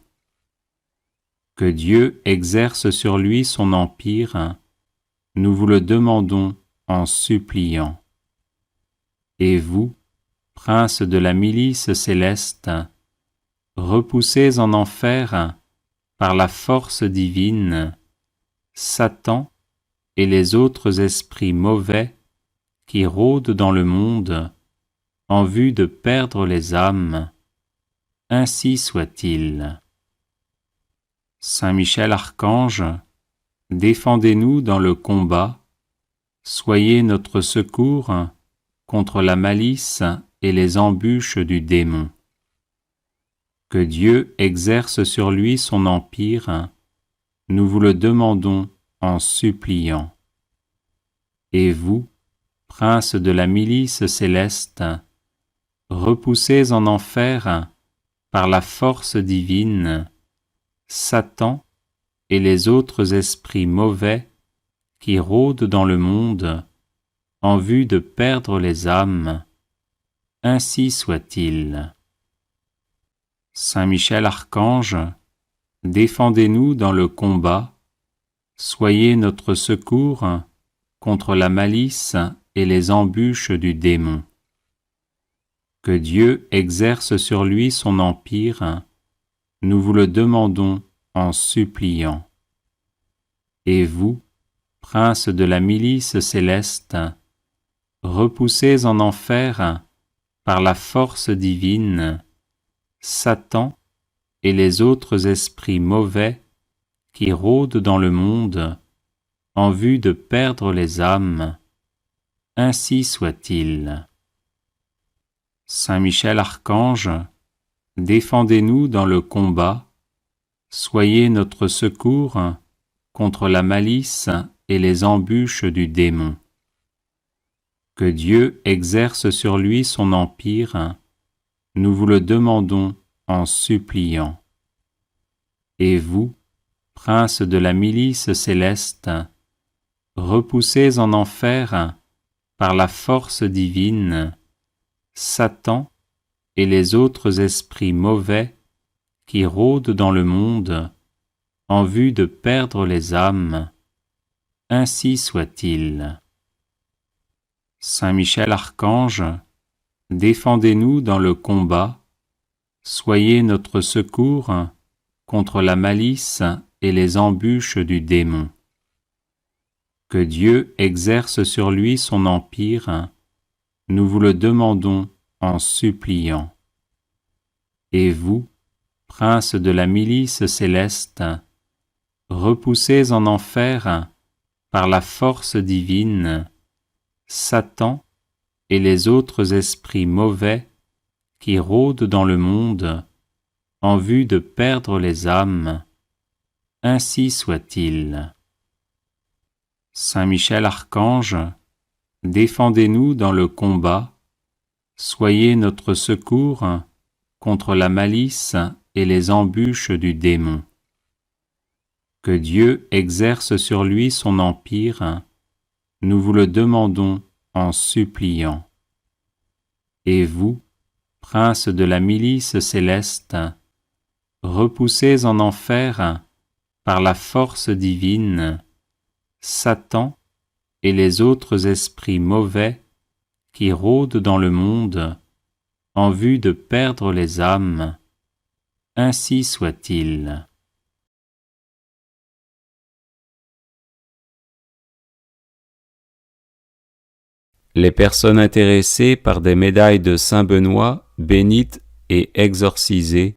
Que Dieu exerce sur lui son empire, nous vous le demandons en suppliant. Et vous, princes de la milice céleste, repoussez en enfer, par la force divine, Satan et les autres esprits mauvais qui rôdent dans le monde en vue de perdre les âmes, ainsi soit-il. Saint Michel Archange, défendez-nous dans le combat, soyez notre secours contre la malice et les embûches du démon. Que Dieu exerce sur lui son empire, nous vous le demandons en suppliant. Et vous, princes de la milice céleste, repoussez en enfer, par la force divine, Satan et les autres esprits mauvais qui rôdent dans le monde en vue de perdre les âmes, ainsi soit-il. Saint Michel Archange, défendez-nous dans le combat, soyez notre secours contre la malice et les embûches du démon. Que Dieu exerce sur lui son empire, nous vous le demandons en suppliant. Et vous, princes de la milice céleste, repoussez en enfer, par la force divine, Satan et les autres esprits mauvais qui rôdent dans le monde en vue de perdre les âmes, ainsi soit-il. Saint Michel Archange, défendez-nous dans le combat, soyez notre secours contre la malice et les embûches du démon. Que Dieu exerce sur lui son empire, nous vous le demandons en suppliant. Et vous, princes de la milice céleste, repoussez en enfer, par la force divine, Satan et les autres esprits mauvais qui rôdent dans le monde en vue de perdre les âmes, ainsi soit-il. Saint Michel Archange, défendez-nous dans le combat, soyez notre secours contre la malice et les embûches du démon. Que Dieu exerce sur lui son empire, nous vous le demandons en suppliant. Et vous, princes de la milice céleste, repoussez en enfer, par la force divine, Satan et les autres esprits mauvais qui rôdent dans le monde en vue de perdre les âmes, ainsi soit-il. Saint Michel Archange, défendez-nous dans le combat, soyez notre secours contre la malice et les embûches du démon. Que Dieu exerce sur lui son empire, nous vous le demandons en suppliant. Et vous, princes de la milice céleste, repoussez en enfer, par la force divine, Satan et les autres esprits mauvais qui rôdent dans le monde en vue de perdre les âmes, ainsi soit-il. Les personnes intéressées par des médailles de Saint Benoît bénites et exorcisées,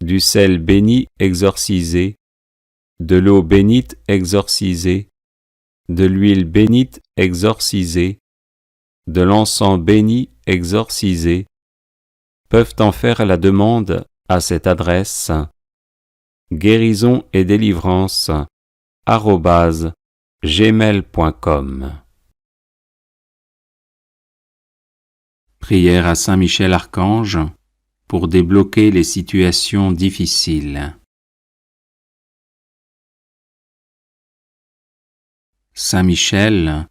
du sel béni exorcisé, de l'eau bénite exorcisée, de l'huile bénite exorcisée, de l'encens béni exorcisé, peuvent en faire la demande à cette adresse guérison et délivrance @gmail.com. Prière à Saint Michel Archange pour débloquer les situations difficiles. Saint Michel,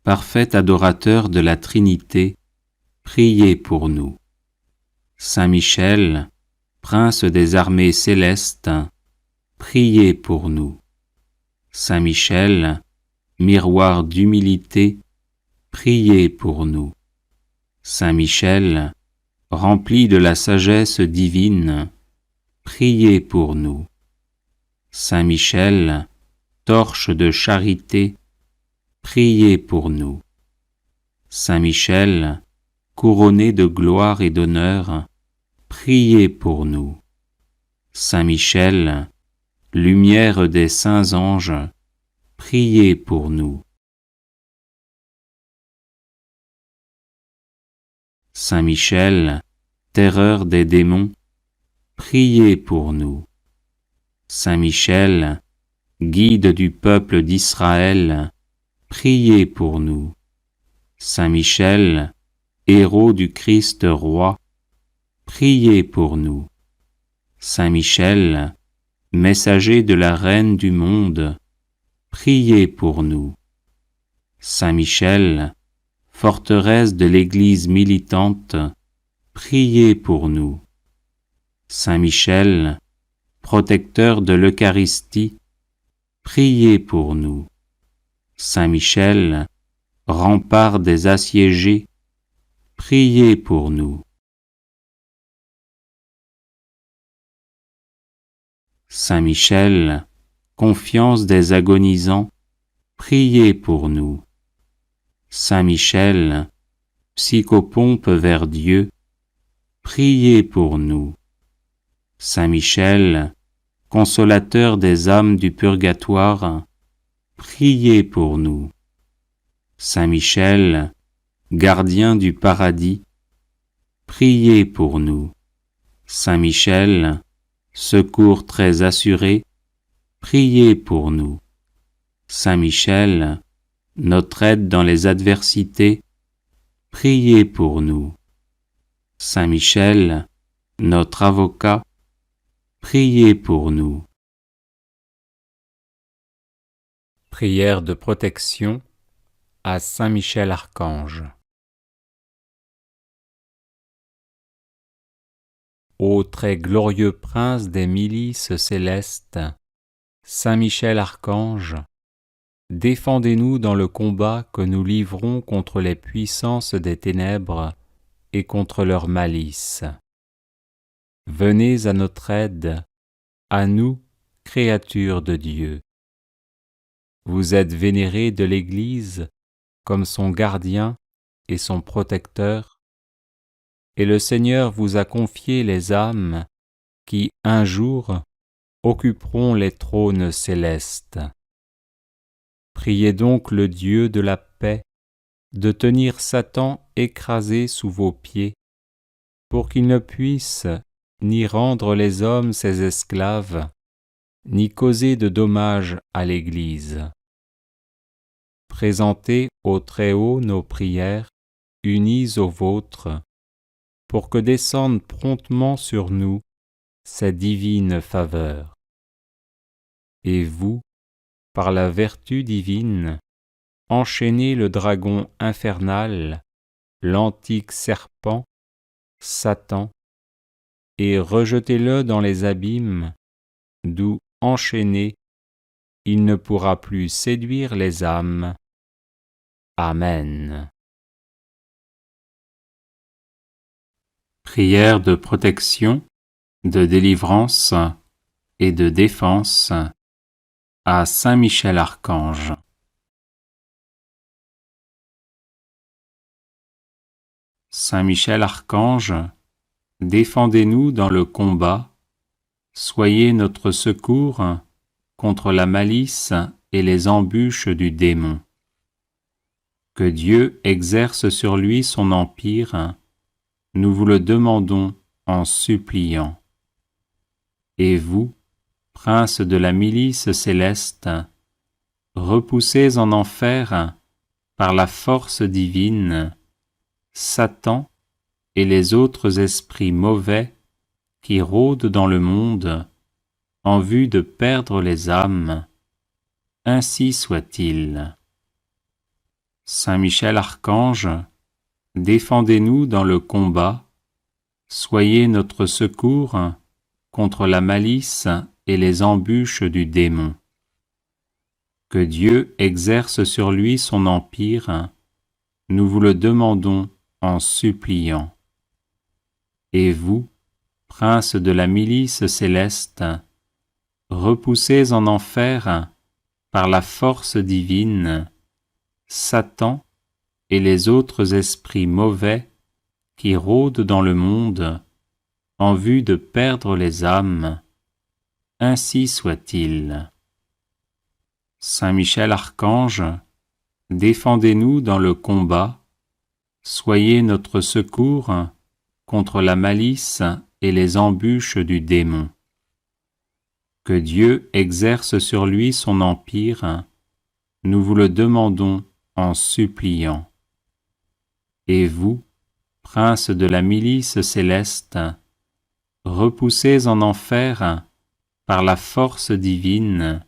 parfait adorateur de la Trinité, priez pour nous. Saint Michel, prince des armées célestes, priez pour nous. Saint Michel, miroir d'humilité, priez pour nous. Saint Michel, rempli de la sagesse divine, priez pour nous. Saint Michel, torche de charité, priez pour nous. Saint Michel, couronné de gloire et d'honneur, priez pour nous. Saint Michel, lumière des saints anges, priez pour nous. Saint Michel, terreur des démons, priez pour nous. Saint Michel, guide du peuple d'Israël, priez pour nous. Saint Michel, héros du Christ roi, priez pour nous. Saint Michel, messager de la Reine du monde, priez pour nous. Saint Michel, forteresse de l'Église militante, priez pour nous. Saint Michel, protecteur de l'Eucharistie, priez pour nous. Saint Michel, rempart des assiégés, priez pour nous. Saint Michel, confiance des agonisants, priez pour nous. Saint Michel, psychopompe vers Dieu, priez pour nous. Saint Michel, consolateur des âmes du purgatoire, priez pour nous. Saint Michel, gardien du paradis, priez pour nous. Saint Michel, secours très assuré, priez pour nous. Saint Michel, notre aide dans les adversités, priez pour nous. Saint Michel, notre avocat, priez pour nous. Prière de protection à Saint Michel Archange. Ô très glorieux prince des milices célestes, Saint Michel Archange, défendez-nous dans le combat que nous livrons contre les puissances des ténèbres et contre leur malice. Venez à notre aide, à nous, créatures de Dieu. Vous êtes vénérés de l'Église comme son gardien et son protecteur, et le Seigneur vous a confié les âmes qui, un jour, occuperont les trônes célestes. Priez donc le Dieu de la paix de tenir Satan écrasé sous vos pieds, pour qu'il ne puisse ni rendre les hommes ses esclaves, ni causer de dommages à l'Église. Présentez au Très-Haut nos prières, unies aux vôtres, pour que descende promptement sur nous sa divine faveur. Et vous, par la vertu divine, enchaînez le dragon infernal, l'antique serpent, Satan, et rejetez-le dans les abîmes, d'où, enchaîné, il ne pourra plus séduire les âmes. Amen. Prière de protection, de délivrance et de défense à Saint Michel Archange. Saint Michel Archange, défendez-nous dans le combat, soyez notre secours contre la malice et les embûches du démon. Que Dieu exerce sur lui son empire, nous vous le demandons en suppliant. Et vous, prince de la milice céleste, repoussez en enfer, par la force divine, Satan et les autres esprits mauvais qui rôdent dans le monde en vue de perdre les âmes, ainsi soit-il. Saint Michel Archange, défendez-nous dans le combat, soyez notre secours contre la malice et les embûches du démon. Que Dieu exerce sur lui son empire, nous vous le demandons en suppliant. Et vous, princes de la milice céleste, repoussez en enfer, par la force divine, Satan et les autres esprits mauvais qui rôdent dans le monde en vue de perdre les âmes, ainsi soit-il. Saint Michel Archange, défendez-nous dans le combat, soyez notre secours contre la malice et les embûches du démon. Que Dieu exerce sur lui son empire, nous vous le demandons en suppliant. Et vous, princes de la milice céleste, repoussez en enfer, par la force divine,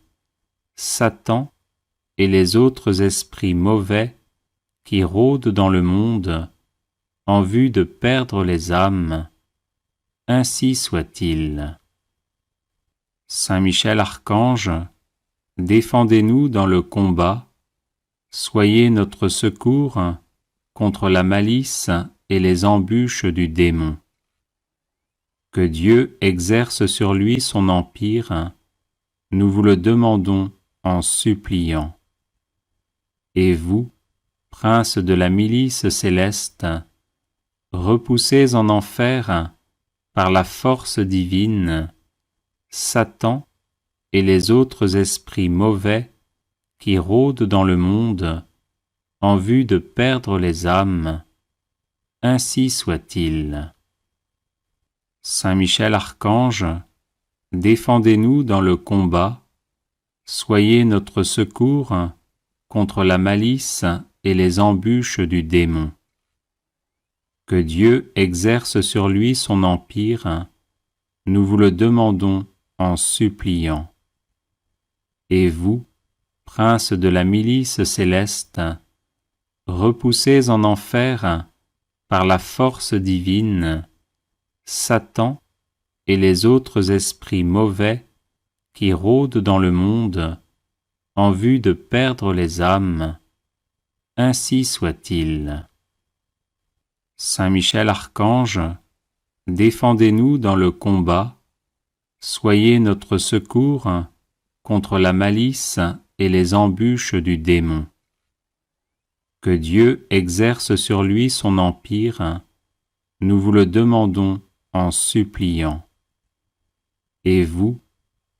Satan et les autres esprits mauvais qui rôdent dans le monde en vue de perdre les âmes, ainsi soit-il. Saint Michel Archange, défendez-nous dans le combat, soyez notre secours contre la malice et les embûches du démon. Que Dieu exerce sur lui son empire, nous vous le demandons en suppliant. Et vous, princes de la milice céleste, repoussez en enfer, par la force divine, Satan et les autres esprits mauvais qui rôdent dans le monde en vue de perdre les âmes, ainsi soit-il. Saint Michel Archange, défendez-nous dans le combat, soyez notre secours contre la malice et les embûches du démon. Que Dieu exerce sur lui son empire, nous vous le demandons en suppliant. Et vous, princes de la milice céleste, repoussez en enfer, par la force divine, Satan et les autres esprits mauvais qui rôdent dans le monde en vue de perdre les âmes, ainsi soit-il. Saint Michel Archange, défendez-nous dans le combat, soyez notre secours contre la malice et les embûches du démon. Que Dieu exerce sur lui son empire, nous vous le demandons en suppliant. Et vous,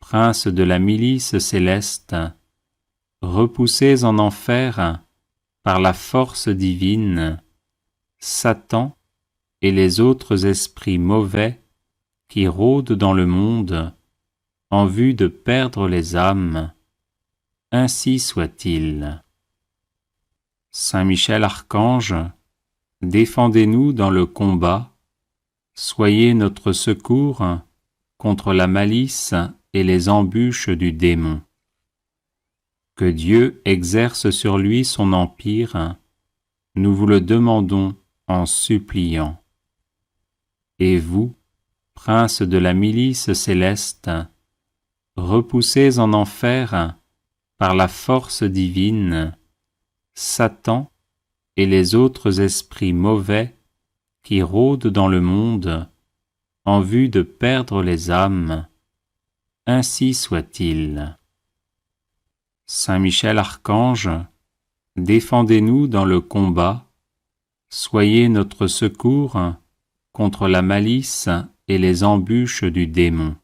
princes de la milice céleste, repoussez en enfer, par la force divine, Satan et les autres esprits mauvais qui rôdent dans le monde en vue de perdre les âmes, ainsi soit-il. Saint Michel Archange, défendez-nous dans le combat, soyez notre secours contre la malice et les embûches du démon. Que Dieu exerce sur lui son empire, nous vous le demandons en suppliant. Et vous, princes de la milice céleste, repoussez en enfer, par la force divine, Satan et les autres esprits mauvais qui rôdent dans le monde en vue de perdre les âmes, ainsi soit-il. Saint Michel Archange, défendez-nous dans le combat, soyez notre secours contre la malice et les embûches du démon.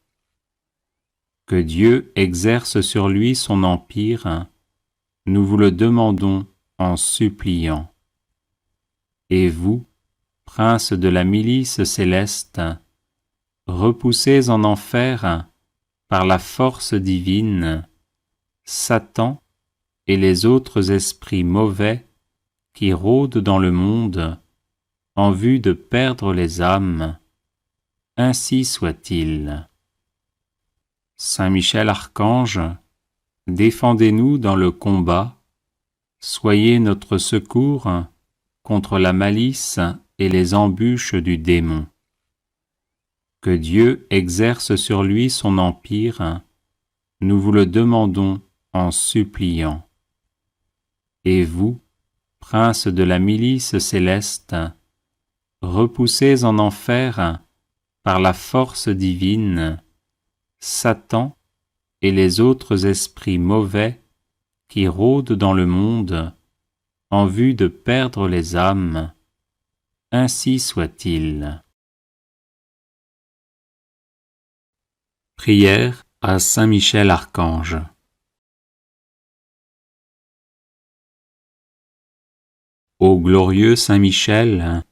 Que Dieu exerce sur lui son empire, nous vous le demandons en suppliant. Et vous, princes de la milice céleste, repoussez en enfer, par la force divine, Satan et les autres esprits mauvais qui rôdent dans le monde en vue de perdre les âmes. Ainsi soit-il. Saint Michel Archange, défendez-nous dans le combat, soyez notre secours contre la malice et les embûches du démon. Que Dieu exerce sur lui son empire, nous vous le demandons en suppliant. Et vous, princes de la milice céleste, repoussez en enfer, par la force divine, Satan et les autres esprits mauvais qui rôdent dans le monde en vue de perdre les âmes. Ainsi soit-il. Prière à Saint Michel Archange. Ô glorieux Saint Michel,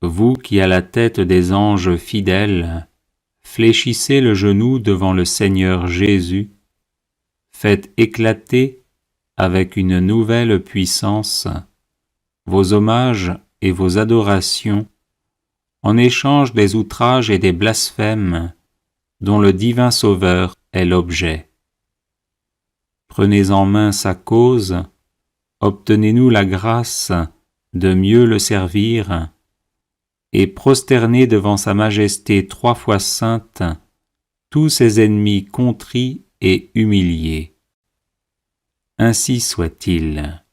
vous qui à la tête des anges fidèles fléchissez le genou devant le Seigneur Jésus, faites éclater avec une nouvelle puissance vos hommages et vos adorations en échange des outrages et des blasphèmes dont le divin Sauveur est l'objet. Prenez en main sa cause, obtenez-nous la grâce de mieux le servir, et prosternez devant sa majesté 3 fois sainte tous ses ennemis contrits et humiliés. Ainsi soit-il.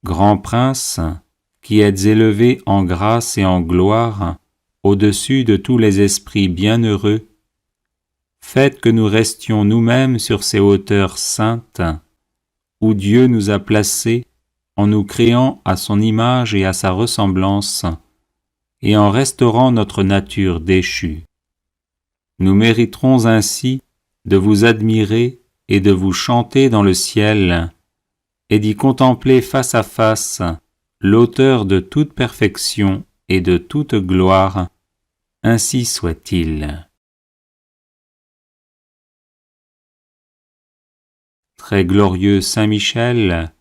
Grand prince, qui êtes élevé en grâce et en gloire au-dessus de tous les esprits bienheureux, faites que nous restions nous-mêmes sur ces hauteurs saintes, où Dieu nous a placés en nous créant à son image et à sa ressemblance, et en restaurant notre nature déchue. Nous mériterons ainsi de vous admirer et de vous chanter dans le ciel, et d'y contempler face à face l'auteur de toute perfection et de toute gloire. Ainsi soit-il. Très glorieux Saint Michel,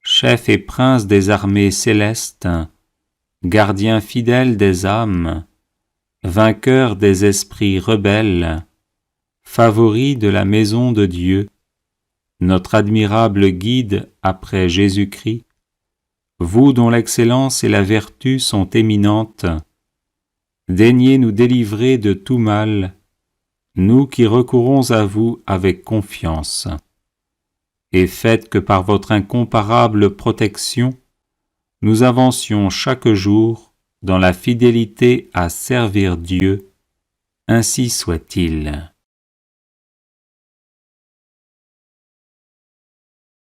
chef et prince des armées célestes, gardien fidèle des âmes, vainqueur des esprits rebelles, favori de la maison de Dieu, notre admirable guide après Jésus-Christ, vous dont l'excellence et la vertu sont éminentes, daignez nous délivrer de tout mal, nous qui recourons à vous avec confiance. Et faites que par votre incomparable protection, nous avancions chaque jour dans la fidélité à servir Dieu. Ainsi soit-il.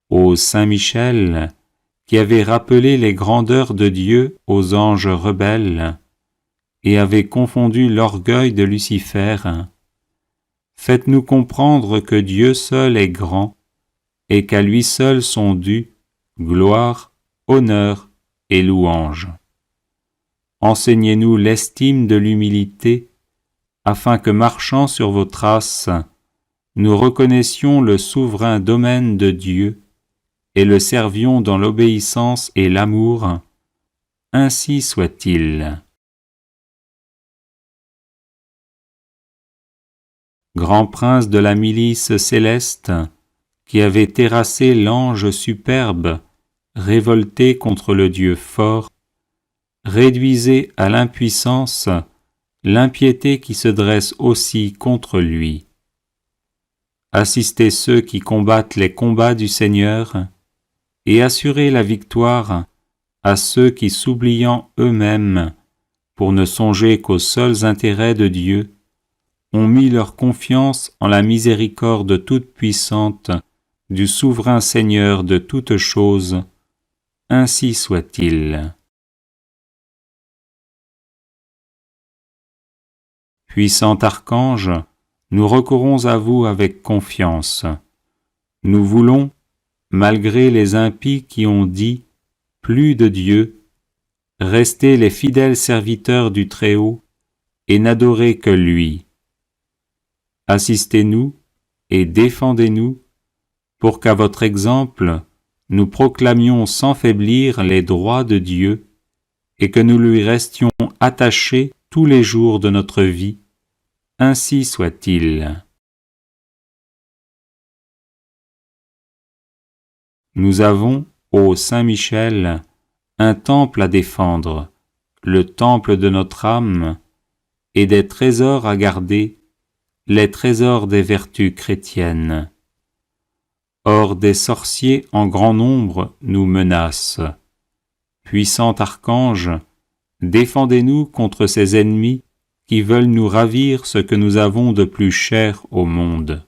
Ô Saint Michel, qui avez rappelé les grandeurs de Dieu aux anges rebelles, et avez confondu l'orgueil de Lucifer, faites-nous comprendre que Dieu seul est grand, et qu'à lui seul sont dus gloire, honneur et louange. Enseignez-nous l'estime de l'humilité, afin que marchant sur vos traces, nous reconnaissions le souverain domaine de Dieu et le servions dans l'obéissance et l'amour. Ainsi soit-il. Grand prince de la milice céleste, qui avait terrassé l'ange superbe, révolté contre le Dieu fort, réduisez à l'impuissance l'impiété qui se dresse aussi contre lui. Assistez ceux qui combattent les combats du Seigneur, et assurez la victoire à ceux qui, s'oubliant eux-mêmes, pour ne songer qu'aux seuls intérêts de Dieu, ont mis leur confiance en la miséricorde toute-puissante du souverain Seigneur de toutes choses. Ainsi soit-il. Puissant archange, nous recourons à vous avec confiance. Nous voulons, malgré les impies qui ont dit « plus de Dieu », rester les fidèles serviteurs du Très-Haut et n'adorer que lui. Assistez-nous et défendez-nous pour qu'à votre exemple, nous proclamions sans faiblir les droits de Dieu et que nous lui restions attachés tous les jours de notre vie. Ainsi soit-il. Nous avons, ô Saint Michel, un temple à défendre, le temple de notre âme, et des trésors à garder, les trésors des vertus chrétiennes. Or des sorciers en grand nombre nous menacent. Puissant archange, défendez-nous contre ces ennemis qui veulent nous ravir ce que nous avons de plus cher au monde.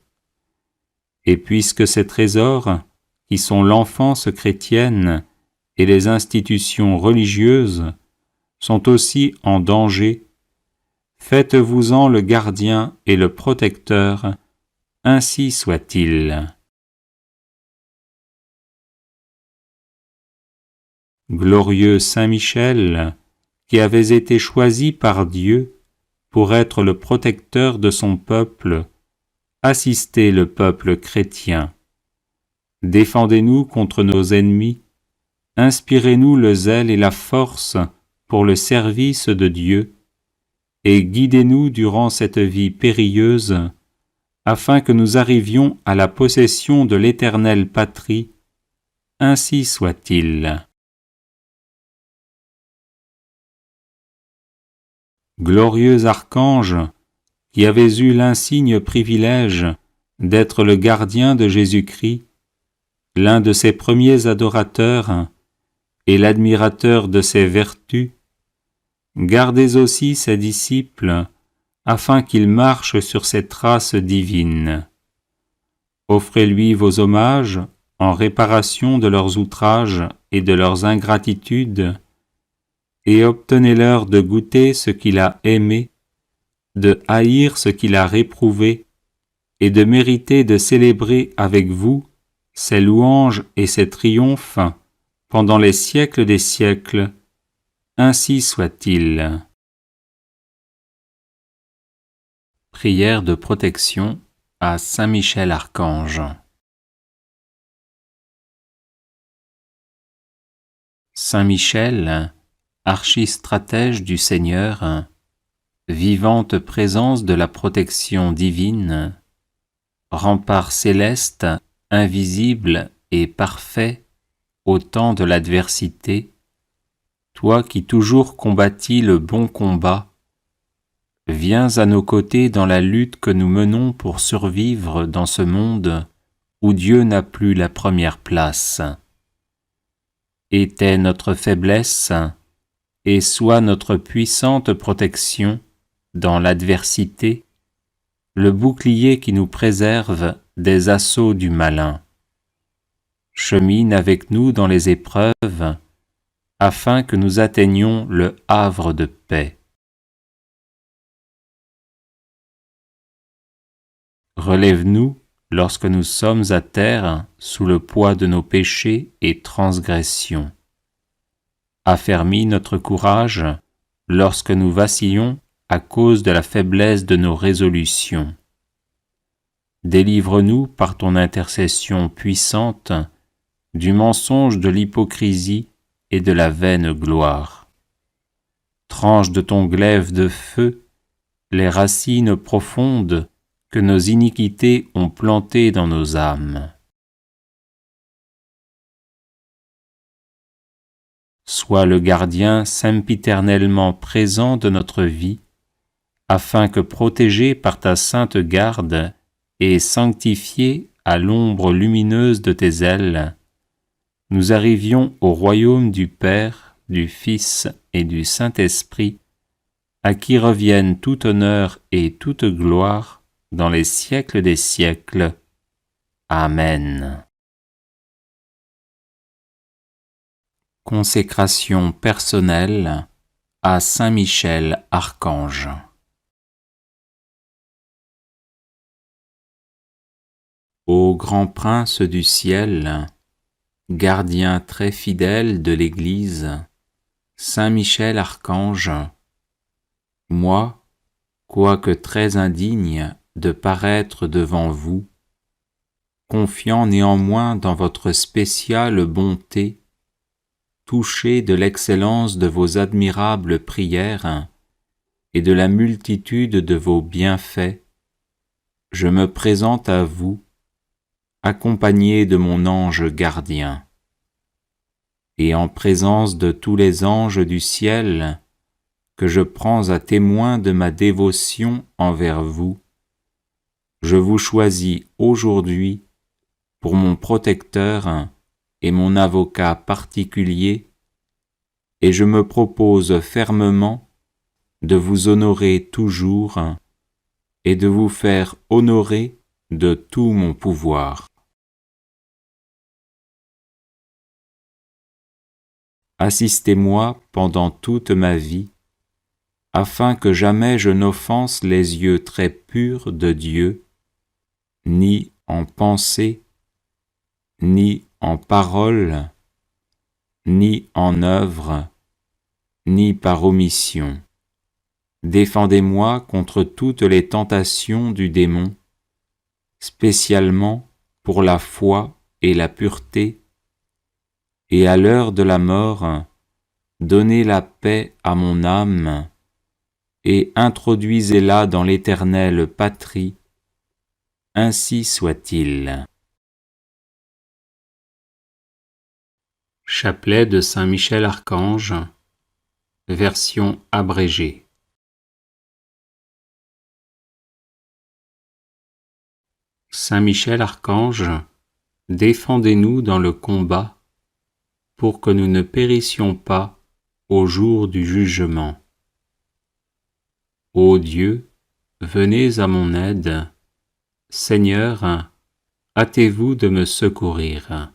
Et puisque ces trésors, qui sont l'enfance chrétienne et les institutions religieuses, sont aussi en danger, faites-vous-en le gardien et le protecteur, ainsi soit-il. Glorieux Saint Michel, qui avez été choisi par Dieu pour être le protecteur de son peuple, assistez le peuple chrétien. Défendez-nous contre nos ennemis, inspirez-nous le zèle et la force pour le service de Dieu, et guidez-nous durant cette vie périlleuse, afin que nous arrivions à la possession de l'éternelle patrie. Ainsi soit-il. Glorieux archange, qui avez eu l'insigne privilège d'être le gardien de Jésus-Christ, l'un de ses premiers adorateurs et l'admirateur de ses vertus, gardez aussi ses disciples, afin qu'ils marchent sur ses traces divines. Offrez-lui vos hommages en réparation de leurs outrages et de leurs ingratitudes, et obtenez-leur de goûter ce qu'il a aimé, de haïr ce qu'il a réprouvé, et de mériter de célébrer avec vous ses louanges et ses triomphes pendant les siècles des siècles. Ainsi soit-il. Prière de protection à Saint Michel Archange. Saint Michel, archistratège du Seigneur, vivante présence de la protection divine, rempart céleste, invisible et parfait au temps de l'adversité, toi qui toujours combattis le bon combat, viens à nos côtés dans la lutte que nous menons pour survivre dans ce monde où Dieu n'a plus la première place. Était notre faiblesse, et sois notre puissante protection dans l'adversité, le bouclier qui nous préserve des assauts du malin. Chemine avec nous dans les épreuves, afin que nous atteignions le havre de paix. Relève-nous lorsque nous sommes à terre sous le poids de nos péchés et transgressions. Affermis notre courage lorsque nous vacillons à cause de la faiblesse de nos résolutions. Délivre-nous par ton intercession puissante du mensonge de l'hypocrisie et de la vaine gloire. Tranche de ton glaive de feu les racines profondes que nos iniquités ont plantées dans nos âmes. Sois le gardien sempiternellement présent de notre vie, afin que, protégés par ta sainte garde et sanctifiés à l'ombre lumineuse de tes ailes, nous arrivions au royaume du Père, du Fils et du Saint-Esprit, à qui reviennent tout honneur et toute gloire dans les siècles des siècles. Amen. Consécration personnelle à Saint Michel Archange. Ô grand prince du ciel, gardien très fidèle de l'Église, Saint Michel Archange, moi, quoique très indigne de paraître devant vous, confiant néanmoins dans votre spéciale bonté, touché de l'excellence de vos admirables prières et de la multitude de vos bienfaits, je me présente à vous, accompagné de mon ange gardien. Et en présence de tous les anges du ciel, que je prends à témoin de ma dévotion envers vous, je vous choisis aujourd'hui pour mon protecteur et mon avocat particulier, et je me propose fermement de vous honorer toujours et de vous faire honorer de tout mon pouvoir. Assistez-moi pendant toute ma vie, afin que jamais je n'offense les yeux très purs de Dieu, ni en pensée, ni en parole, ni en œuvre, ni par omission. Défendez-moi contre toutes les tentations du démon, spécialement pour la foi et la pureté, et à l'heure de la mort, donnez la paix à mon âme, et introduisez-la dans l'éternelle patrie, ainsi soit-il. Chapelet de Saint Michel Archange, version abrégée. Saint Michel Archange, défendez-nous dans le combat, pour que nous ne périssions pas au jour du jugement. Ô Dieu, venez à mon aide. Seigneur, hâtez-vous de me secourir.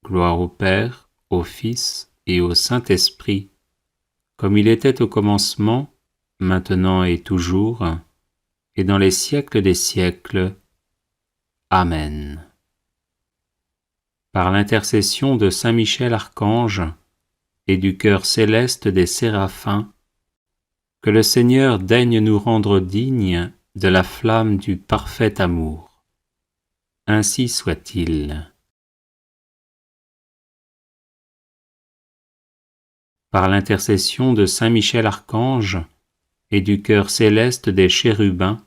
Gloire au Père, au Fils et au Saint-Esprit, comme il était au commencement, maintenant et toujours, et dans les siècles des siècles. Amen. Par l'intercession de Saint Michel Archange et du cœur céleste des séraphins, que le Seigneur daigne nous rendre dignes de la flamme du parfait amour. Ainsi soit-il. Par l'intercession de Saint Michel Archange et du cœur céleste des chérubins,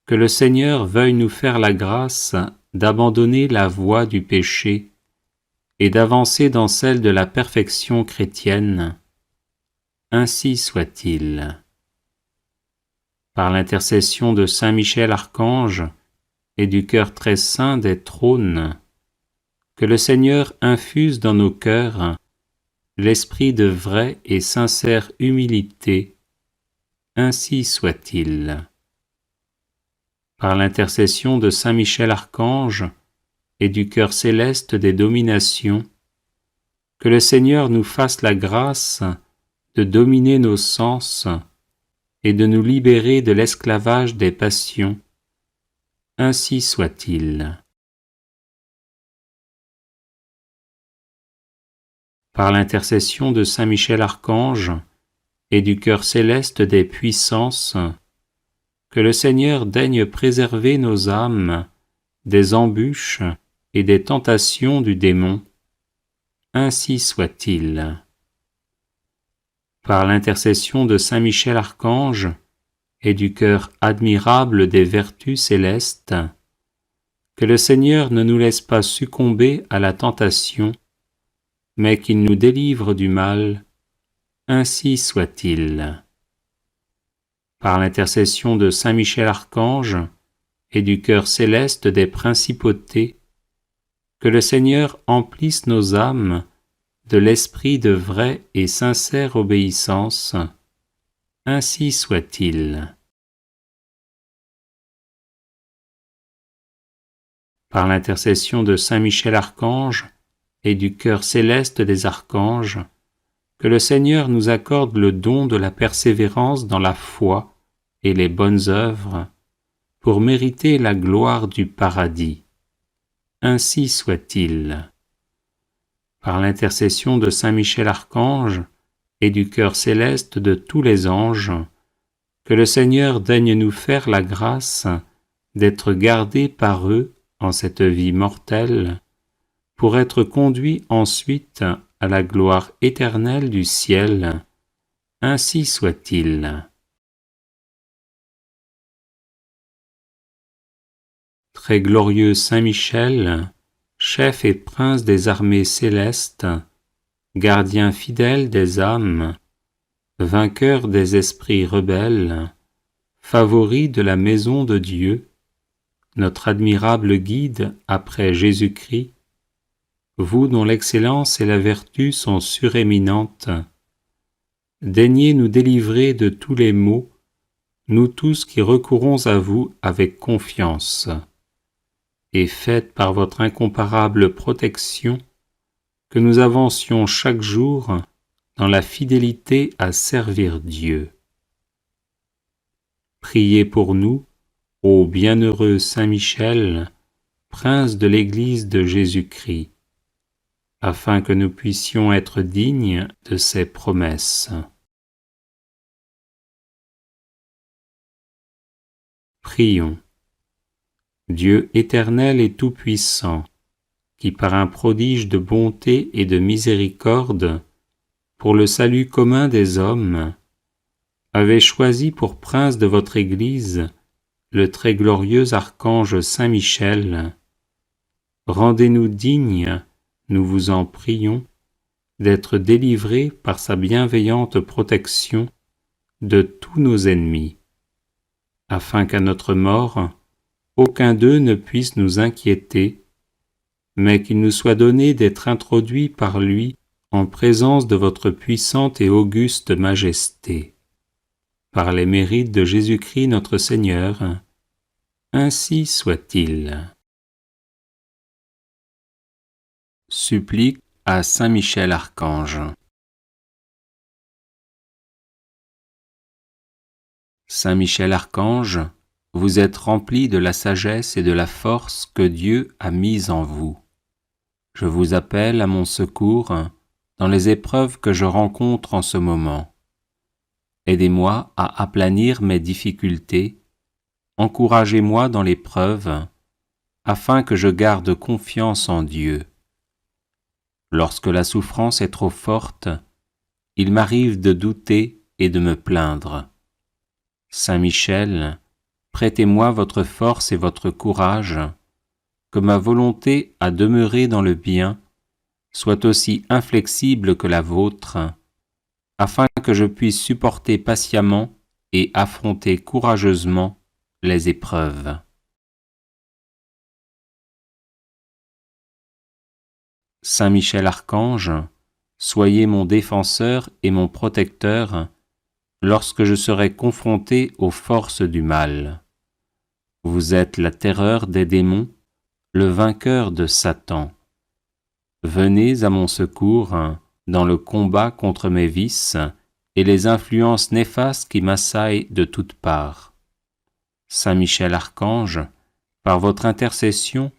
que le Seigneur veuille nous faire la grâce d'abandonner la voie du péché et d'avancer dans celle de la perfection chrétienne. Ainsi soit-il. Par l'intercession de Saint Michel Archange et du cœur très saint des trônes, que le Seigneur infuse dans nos cœurs l'esprit de vraie et sincère humilité. Ainsi soit-il. Par l'intercession de Saint Michel Archange et du cœur céleste des dominations, que le Seigneur nous fasse la grâce de dominer nos sens et de nous libérer de l'esclavage des passions. Ainsi soit-il. Par l'intercession de Saint Michel Archange et du cœur céleste des puissances, que le Seigneur daigne préserver nos âmes des embûches et des tentations du démon. Ainsi soit-il. Par l'intercession de Saint Michel Archange et du cœur admirable des vertus célestes, que le Seigneur ne nous laisse pas succomber à la tentation, mais qu'il nous délivre du mal. Ainsi soit-il. Par l'intercession de Saint Michel Archange et du cœur céleste des principautés, que le Seigneur emplisse nos âmes de l'esprit de vraie et sincère obéissance. Ainsi soit-il. Par l'intercession de Saint Michel Archange et du cœur céleste des archanges, que le Seigneur nous accorde le don de la persévérance dans la foi et les bonnes œuvres, pour mériter la gloire du paradis. Ainsi soit-il. Par l'intercession de Saint Michel Archange et du cœur céleste de tous les anges, que le Seigneur daigne nous faire la grâce d'être gardés par eux en cette vie mortelle, pour être conduits ensuite à la gloire éternelle du ciel. Ainsi soit-il. Très glorieux Saint Michel, chef et prince des armées célestes, gardien fidèle des âmes, vainqueur des esprits rebelles, favori de la maison de Dieu, notre admirable guide après Jésus-Christ, vous dont l'excellence et la vertu sont suréminentes, daignez nous délivrer de tous les maux, nous tous qui recourons à vous avec confiance, et faites par votre incomparable protection que nous avancions chaque jour dans la fidélité à servir Dieu. Priez pour nous, ô bienheureux Saint Michel, prince de l'Église de Jésus-Christ, afin que nous puissions être dignes de ses promesses. Prions. Dieu éternel et tout-puissant, qui par un prodige de bonté et de miséricorde, pour le salut commun des hommes, avez choisi pour prince de votre Église le très glorieux archange Saint Michel, rendez-nous dignes, nous vous en prions, d'être délivrés par sa bienveillante protection de tous nos ennemis, afin qu'à notre mort, aucun d'eux ne puisse nous inquiéter, mais qu'il nous soit donné d'être introduits par lui en présence de votre puissante et auguste majesté. Par les mérites de Jésus-Christ notre Seigneur, ainsi soit-il. Supplique à Saint Michel Archange. Saint Michel Archange, vous êtes rempli de la sagesse et de la force que Dieu a mise en vous. Je vous appelle à mon secours dans les épreuves que je rencontre en ce moment. Aidez-moi à aplanir mes difficultés, encouragez-moi dans l'épreuve, afin que je garde confiance en Dieu. Lorsque la souffrance est trop forte, il m'arrive de douter et de me plaindre. Saint Michel, prêtez-moi votre force et votre courage, que ma volonté à demeurer dans le bien soit aussi inflexible que la vôtre, afin que je puisse supporter patiemment et affronter courageusement les épreuves. Saint Michel Archange, soyez mon défenseur et mon protecteur lorsque je serai confronté aux forces du mal. Vous êtes la terreur des démons, le vainqueur de Satan. Venez à mon secours dans le combat contre mes vices et les influences néfastes qui m'assaillent de toutes parts. Saint Michel Archange, par votre intercession,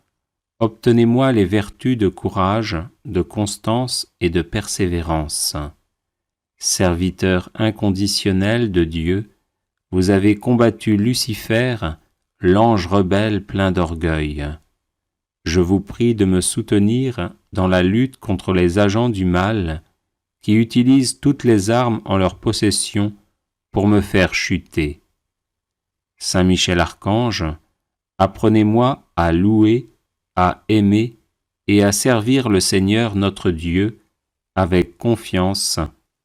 obtenez-moi les vertus de courage, de constance et de persévérance. Serviteur inconditionnel de Dieu, vous avez combattu Lucifer, l'ange rebelle plein d'orgueil. Je vous prie de me soutenir dans la lutte contre les agents du mal qui utilisent toutes les armes en leur possession pour me faire chuter. Saint Michel Archange, apprenez-moi à louer, à aimer et à servir le Seigneur notre Dieu avec confiance,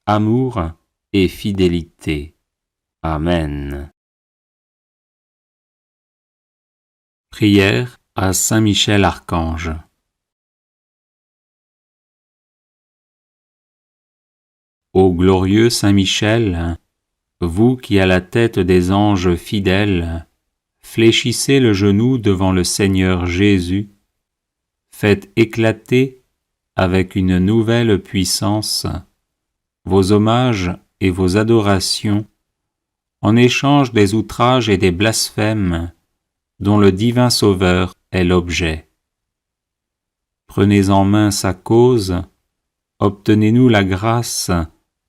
amour et fidélité. Amen. Prière à Saint Michel Archange. Ô glorieux Saint Michel, vous qui à la tête des anges fidèles, fléchissez le genou devant le Seigneur Jésus, faites éclater avec une nouvelle puissance vos hommages et vos adorations en échange des outrages et des blasphèmes dont le divin Sauveur est l'objet. Prenez en main sa cause, obtenez-nous la grâce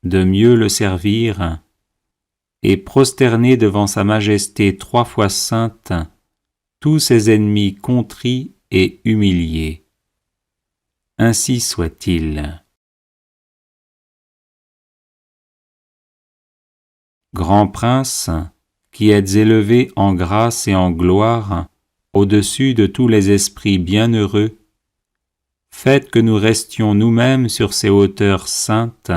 de mieux le servir, et prosternez devant sa majesté 3 fois sainte tous ses ennemis contrits et humilié. Ainsi soit-il. Grand prince, qui êtes élevé en grâce et en gloire, au-dessus de tous les esprits bienheureux, faites que nous restions nous-mêmes sur ces hauteurs saintes,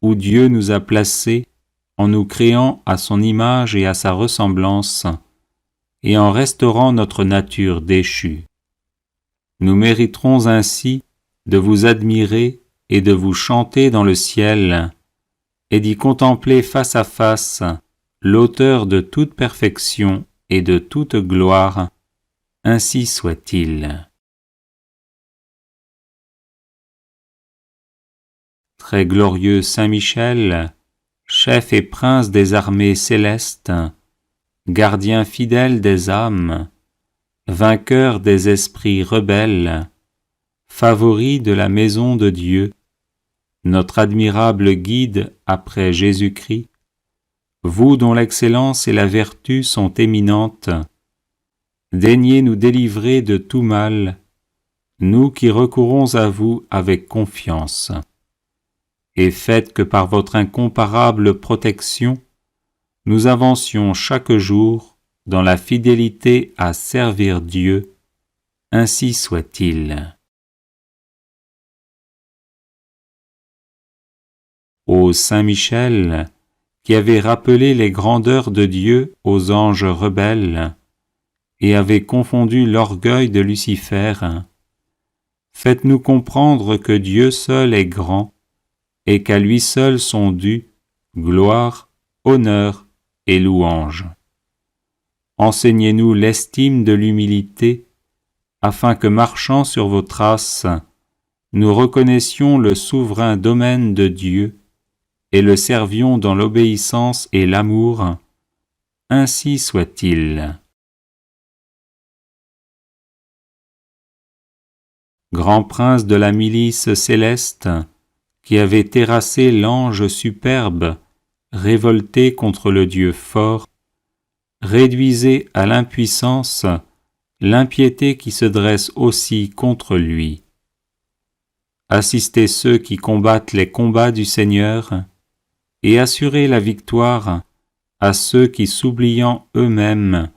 où Dieu nous a placés en nous créant à son image et à sa ressemblance, et en restaurant notre nature déchue. Nous mériterons ainsi de vous admirer et de vous chanter dans le ciel, et d'y contempler face à face l'auteur de toute perfection et de toute gloire. Ainsi soit-il. Très glorieux Saint Michel, chef et prince des armées célestes, gardien fidèle des âmes, vainqueur des esprits rebelles, favori de la maison de Dieu, notre admirable guide après Jésus-Christ, vous dont l'excellence et la vertu sont éminentes, daignez nous délivrer de tout mal, nous qui recourons à vous avec confiance, et faites que par votre incomparable protection, nous avancions chaque jour dans la fidélité à servir Dieu. Ainsi soit-il. Ô Saint Michel, qui avez rappelé les grandeurs de Dieu aux anges rebelles et avez confondu l'orgueil de Lucifer, faites-nous comprendre que Dieu seul est grand et qu'à lui seul sont dus gloire, honneur et louange. Enseignez-nous l'estime de l'humilité, afin que, marchant sur vos traces, nous reconnaissions le souverain domaine de Dieu et le servions dans l'obéissance et l'amour. Ainsi soit-il. Grand prince de la milice céleste, qui avait terrassé l'ange superbe, révolté contre le Dieu fort, réduisez à l'impuissance l'impiété qui se dresse aussi contre lui. Assistez ceux qui combattent les combats du Seigneur, et assurez la victoire à ceux qui, s'oubliant eux-mêmes,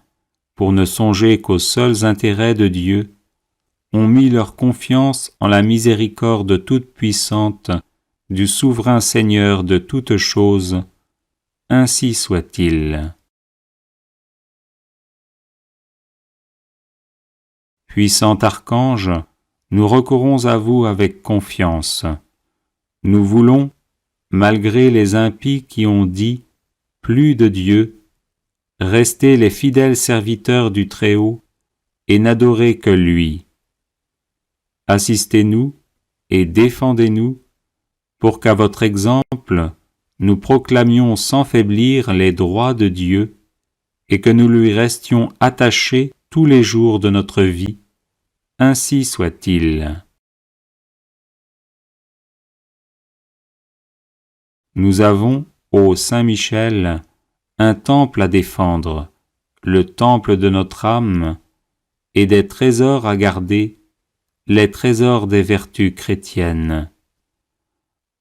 pour ne songer qu'aux seuls intérêts de Dieu, ont mis leur confiance en la miséricorde toute-puissante du souverain Seigneur de toutes choses. Ainsi soit-il. Puissant archange, nous recourons à vous avec confiance. Nous voulons, malgré les impies qui ont dit « plus de Dieu », rester les fidèles serviteurs du Très-Haut et n'adorer que lui. Assistez-nous et défendez-nous pour qu'à votre exemple, nous proclamions sans faiblir les droits de Dieu et que nous lui restions attachés tous les jours de notre vie. Ainsi soit-il. Nous avons, ô Saint Michel, un temple à défendre, le temple de notre âme, et des trésors à garder, les trésors des vertus chrétiennes.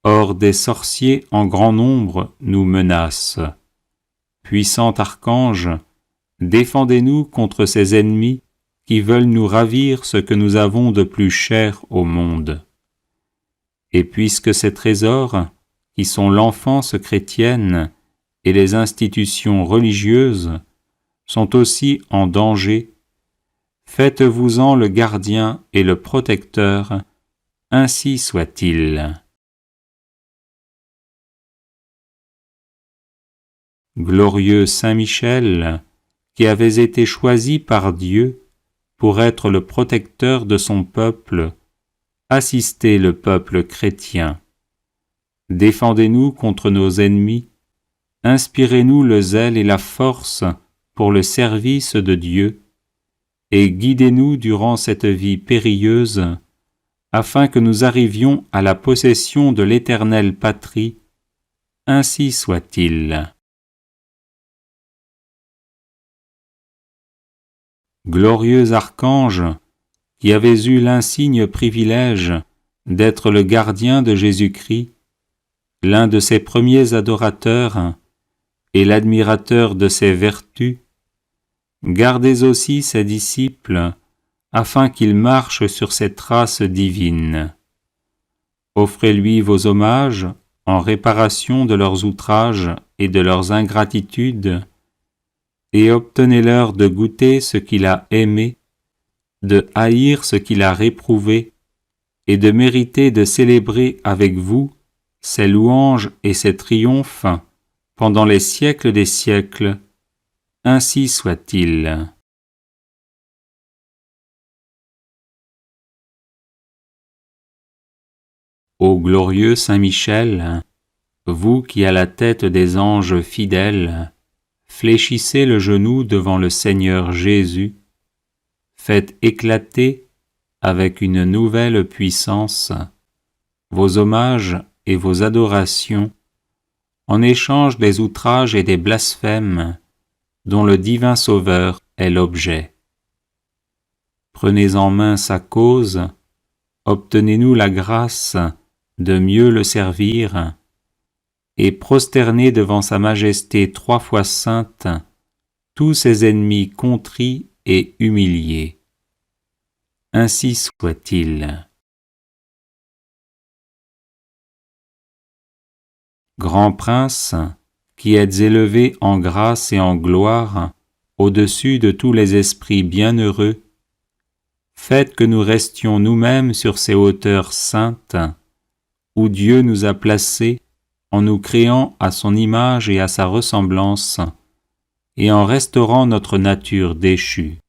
Or des sorciers en grand nombre nous menacent. Puissant archange, défendez-nous contre ces ennemis qui veulent nous ravir ce que nous avons de plus cher au monde. Et puisque ces trésors, qui sont l'enfance chrétienne et les institutions religieuses, sont aussi en danger, faites-vous-en le gardien et le protecteur, ainsi soit-il. Glorieux Saint Michel, qui avez été choisi par Dieu pour être le protecteur de son peuple, assistez le peuple chrétien. Défendez-nous contre nos ennemis, inspirez-nous le zèle et la force pour le service de Dieu, et guidez-nous durant cette vie périlleuse, afin que nous arrivions à la possession de l'éternelle patrie. Ainsi soit-il. Glorieux archange, qui avez eu l'insigne privilège d'être le gardien de Jésus-Christ, l'un de ses premiers adorateurs et l'admirateur de ses vertus, gardez aussi ses disciples afin qu'ils marchent sur ses traces divines. Offrez-lui vos hommages en réparation de leurs outrages et de leurs ingratitudes, et obtenez-leur de goûter ce qu'il a aimé, de haïr ce qu'il a réprouvé, et de mériter de célébrer avec vous ses louanges et ses triomphes pendant les siècles des siècles. Ainsi soit-il. Ô glorieux Saint Michel, vous qui à la tête des anges fidèles, fléchissez le genou devant le Seigneur Jésus, faites éclater avec une nouvelle puissance vos hommages et vos adorations en échange des outrages et des blasphèmes dont le divin Sauveur est l'objet. Prenez en main sa cause, obtenez-nous la grâce de mieux le servir, et prosternez devant sa majesté 3 fois sainte tous ses ennemis contrits et humiliés. Ainsi soit-il. Grand Prince, qui êtes élevé en grâce et en gloire au-dessus de tous les esprits bienheureux, faites que nous restions nous-mêmes sur ces hauteurs saintes, où Dieu nous a placés en nous créant à son image et à sa ressemblance, et en restaurant notre nature déchue.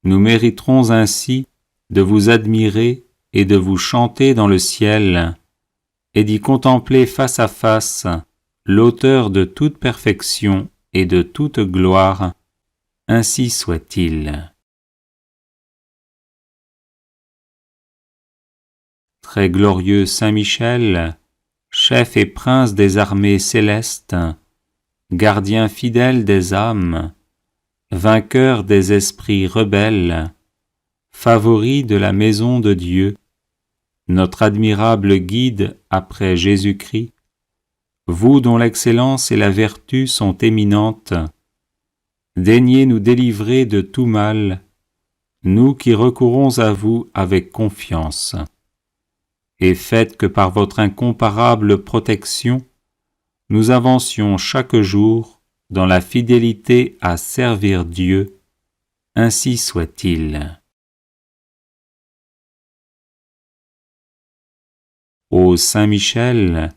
Nous mériterons ainsi de vous admirer et de vous chanter dans le ciel, et d'y contempler face à face l'auteur de toute perfection et de toute gloire. Ainsi soit-il. Très glorieux Saint Michel, chef et prince des armées célestes, gardien fidèle des âmes, vainqueur des esprits rebelles, favori de la maison de Dieu, notre admirable guide après Jésus-Christ, vous dont l'excellence et la vertu sont éminentes, daignez nous délivrer de tout mal, nous qui recourons à vous avec confiance. Et faites que par votre incomparable protection, nous avancions chaque jour dans la fidélité à servir Dieu. Ainsi soit-il. Ô Saint Michel,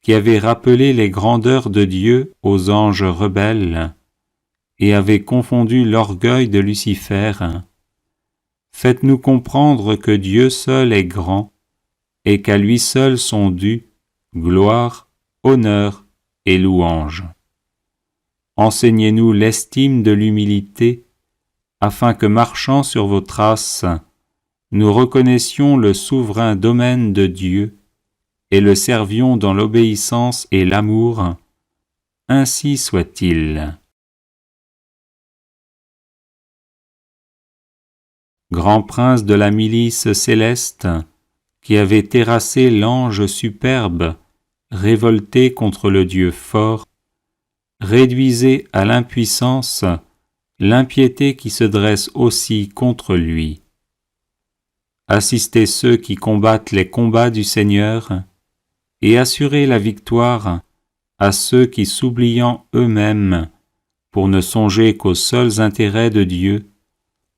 qui avez rappelé les grandeurs de Dieu aux anges rebelles, et avez confondu l'orgueil de Lucifer, faites-nous comprendre que Dieu seul est grand, et qu'à lui seul sont dus gloire, honneur et louange. Enseignez-nous l'estime de l'humilité, afin que, marchant sur vos traces, nous reconnaissions le souverain domaine de Dieu et le servions dans l'obéissance et l'amour. Ainsi soit-il. Grand prince de la milice céleste, qui avait terrassé l'ange superbe, révolté contre le Dieu fort, réduisez à l'impuissance l'impiété qui se dresse aussi contre lui. Assistez ceux qui combattent les combats du Seigneur, et assurez la victoire à ceux qui, s'oubliant eux-mêmes, pour ne songer qu'aux seuls intérêts de Dieu,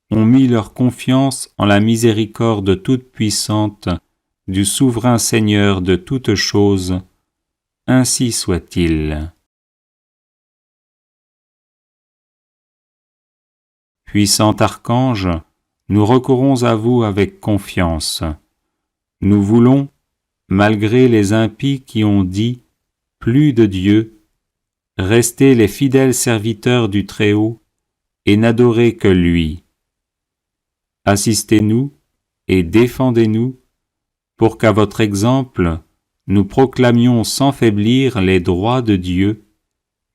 ont mis leur confiance en la miséricorde toute-puissante du souverain Seigneur de toutes choses. Ainsi soit-il. Puissant archange, nous recourons à vous avec confiance. Nous voulons, malgré les impies qui ont dit « plus de Dieu », rester les fidèles serviteurs du Très-Haut et n'adorer que lui. Assistez-nous et défendez-nous pour qu'à votre exemple, nous proclamions sans faiblir les droits de Dieu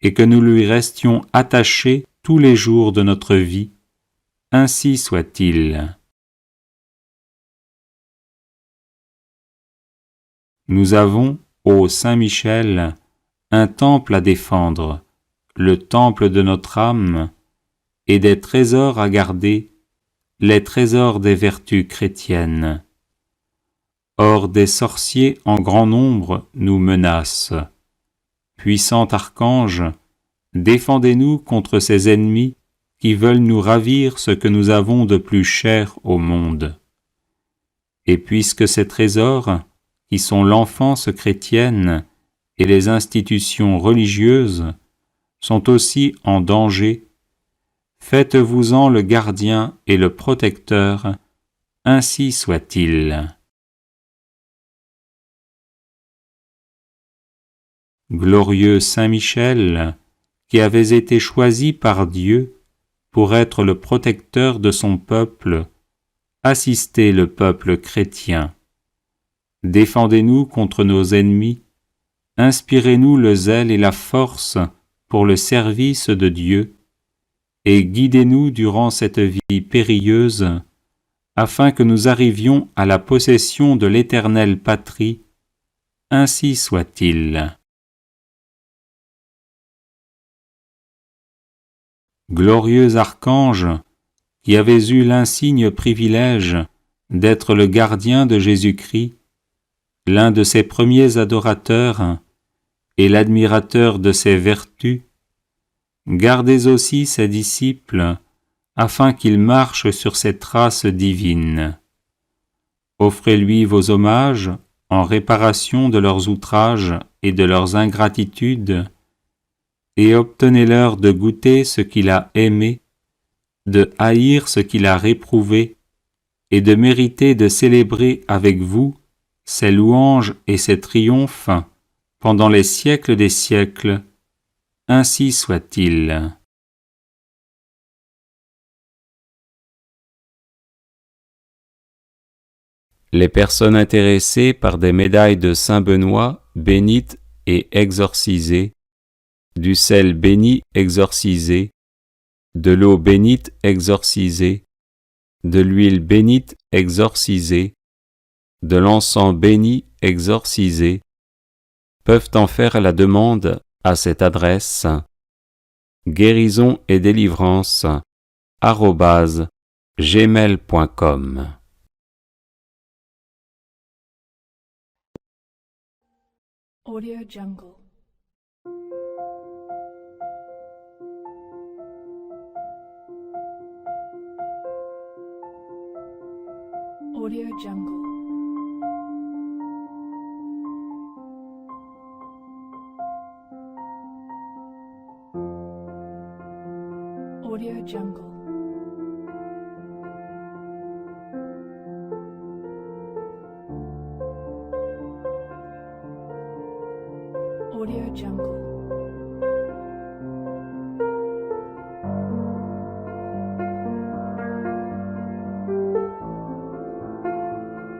et que nous lui restions attachés tous les jours de notre vie. Ainsi soit-il. Nous avons, ô Saint Michel, un temple à défendre, le temple de notre âme, et des trésors à garder, les trésors des vertus chrétiennes. Or des sorciers en grand nombre nous menacent. Puissant archange, défendez-nous contre ces ennemis qui veulent nous ravir ce que nous avons de plus cher au monde. Et puisque ces trésors, qui sont l'enfance chrétienne et les institutions religieuses, sont aussi en danger, faites-vous-en le gardien et le protecteur, ainsi soit-il. Glorieux Saint Michel, qui avez été choisi par Dieu pour être le protecteur de son peuple, assistez le peuple chrétien. Défendez-nous contre nos ennemis, inspirez-nous le zèle et la force pour le service de Dieu, et guidez-nous durant cette vie périlleuse, afin que nous arrivions à la possession de l'éternelle patrie, ainsi soit-il. Glorieux archange, qui avez eu l'insigne privilège d'être le gardien de Jésus-Christ, l'un de ses premiers adorateurs et l'admirateur de ses vertus, gardez aussi ses disciples, afin qu'ils marchent sur ses traces divines. Offrez-lui vos hommages en réparation de leurs outrages et de leurs ingratitudes, et obtenez-leur de goûter ce qu'il a aimé, de haïr ce qu'il a réprouvé, et de mériter de célébrer avec vous ses louanges et ses triomphes pendant les siècles des siècles, ainsi soit-il. Les personnes intéressées par des médailles de Saint Benoît bénites et exorcisées, du sel béni exorcisé, de l'eau bénite exorcisée, de l'huile bénite exorcisée, de l'encens béni exorcisé, peuvent en faire la demande à cette adresse guérison et délivrance @gmail.com. Audio Jungle. Audio Jungle. Audio Jungle. Audio Jungle.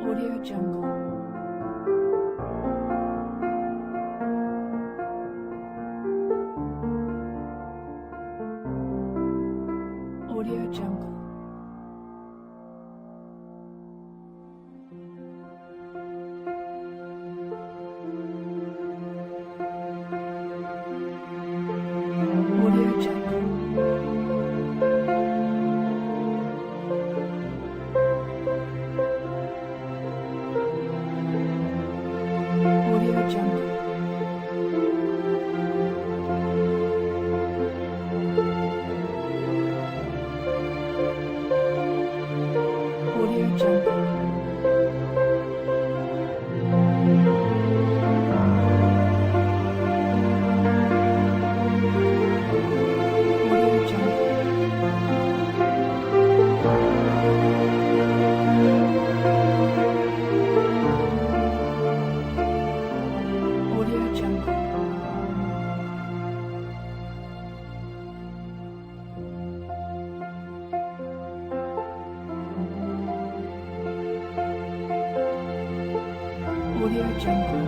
Audio Jungle. Audio Jungle. Audio Jungle. Audio Jungle. Audio Jungle. Audio Jungle. Audio Jungle. Audio Jungle. Audio Jungle.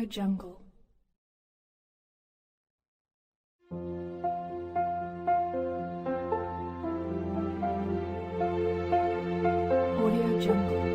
Jungle. Audio Jungle.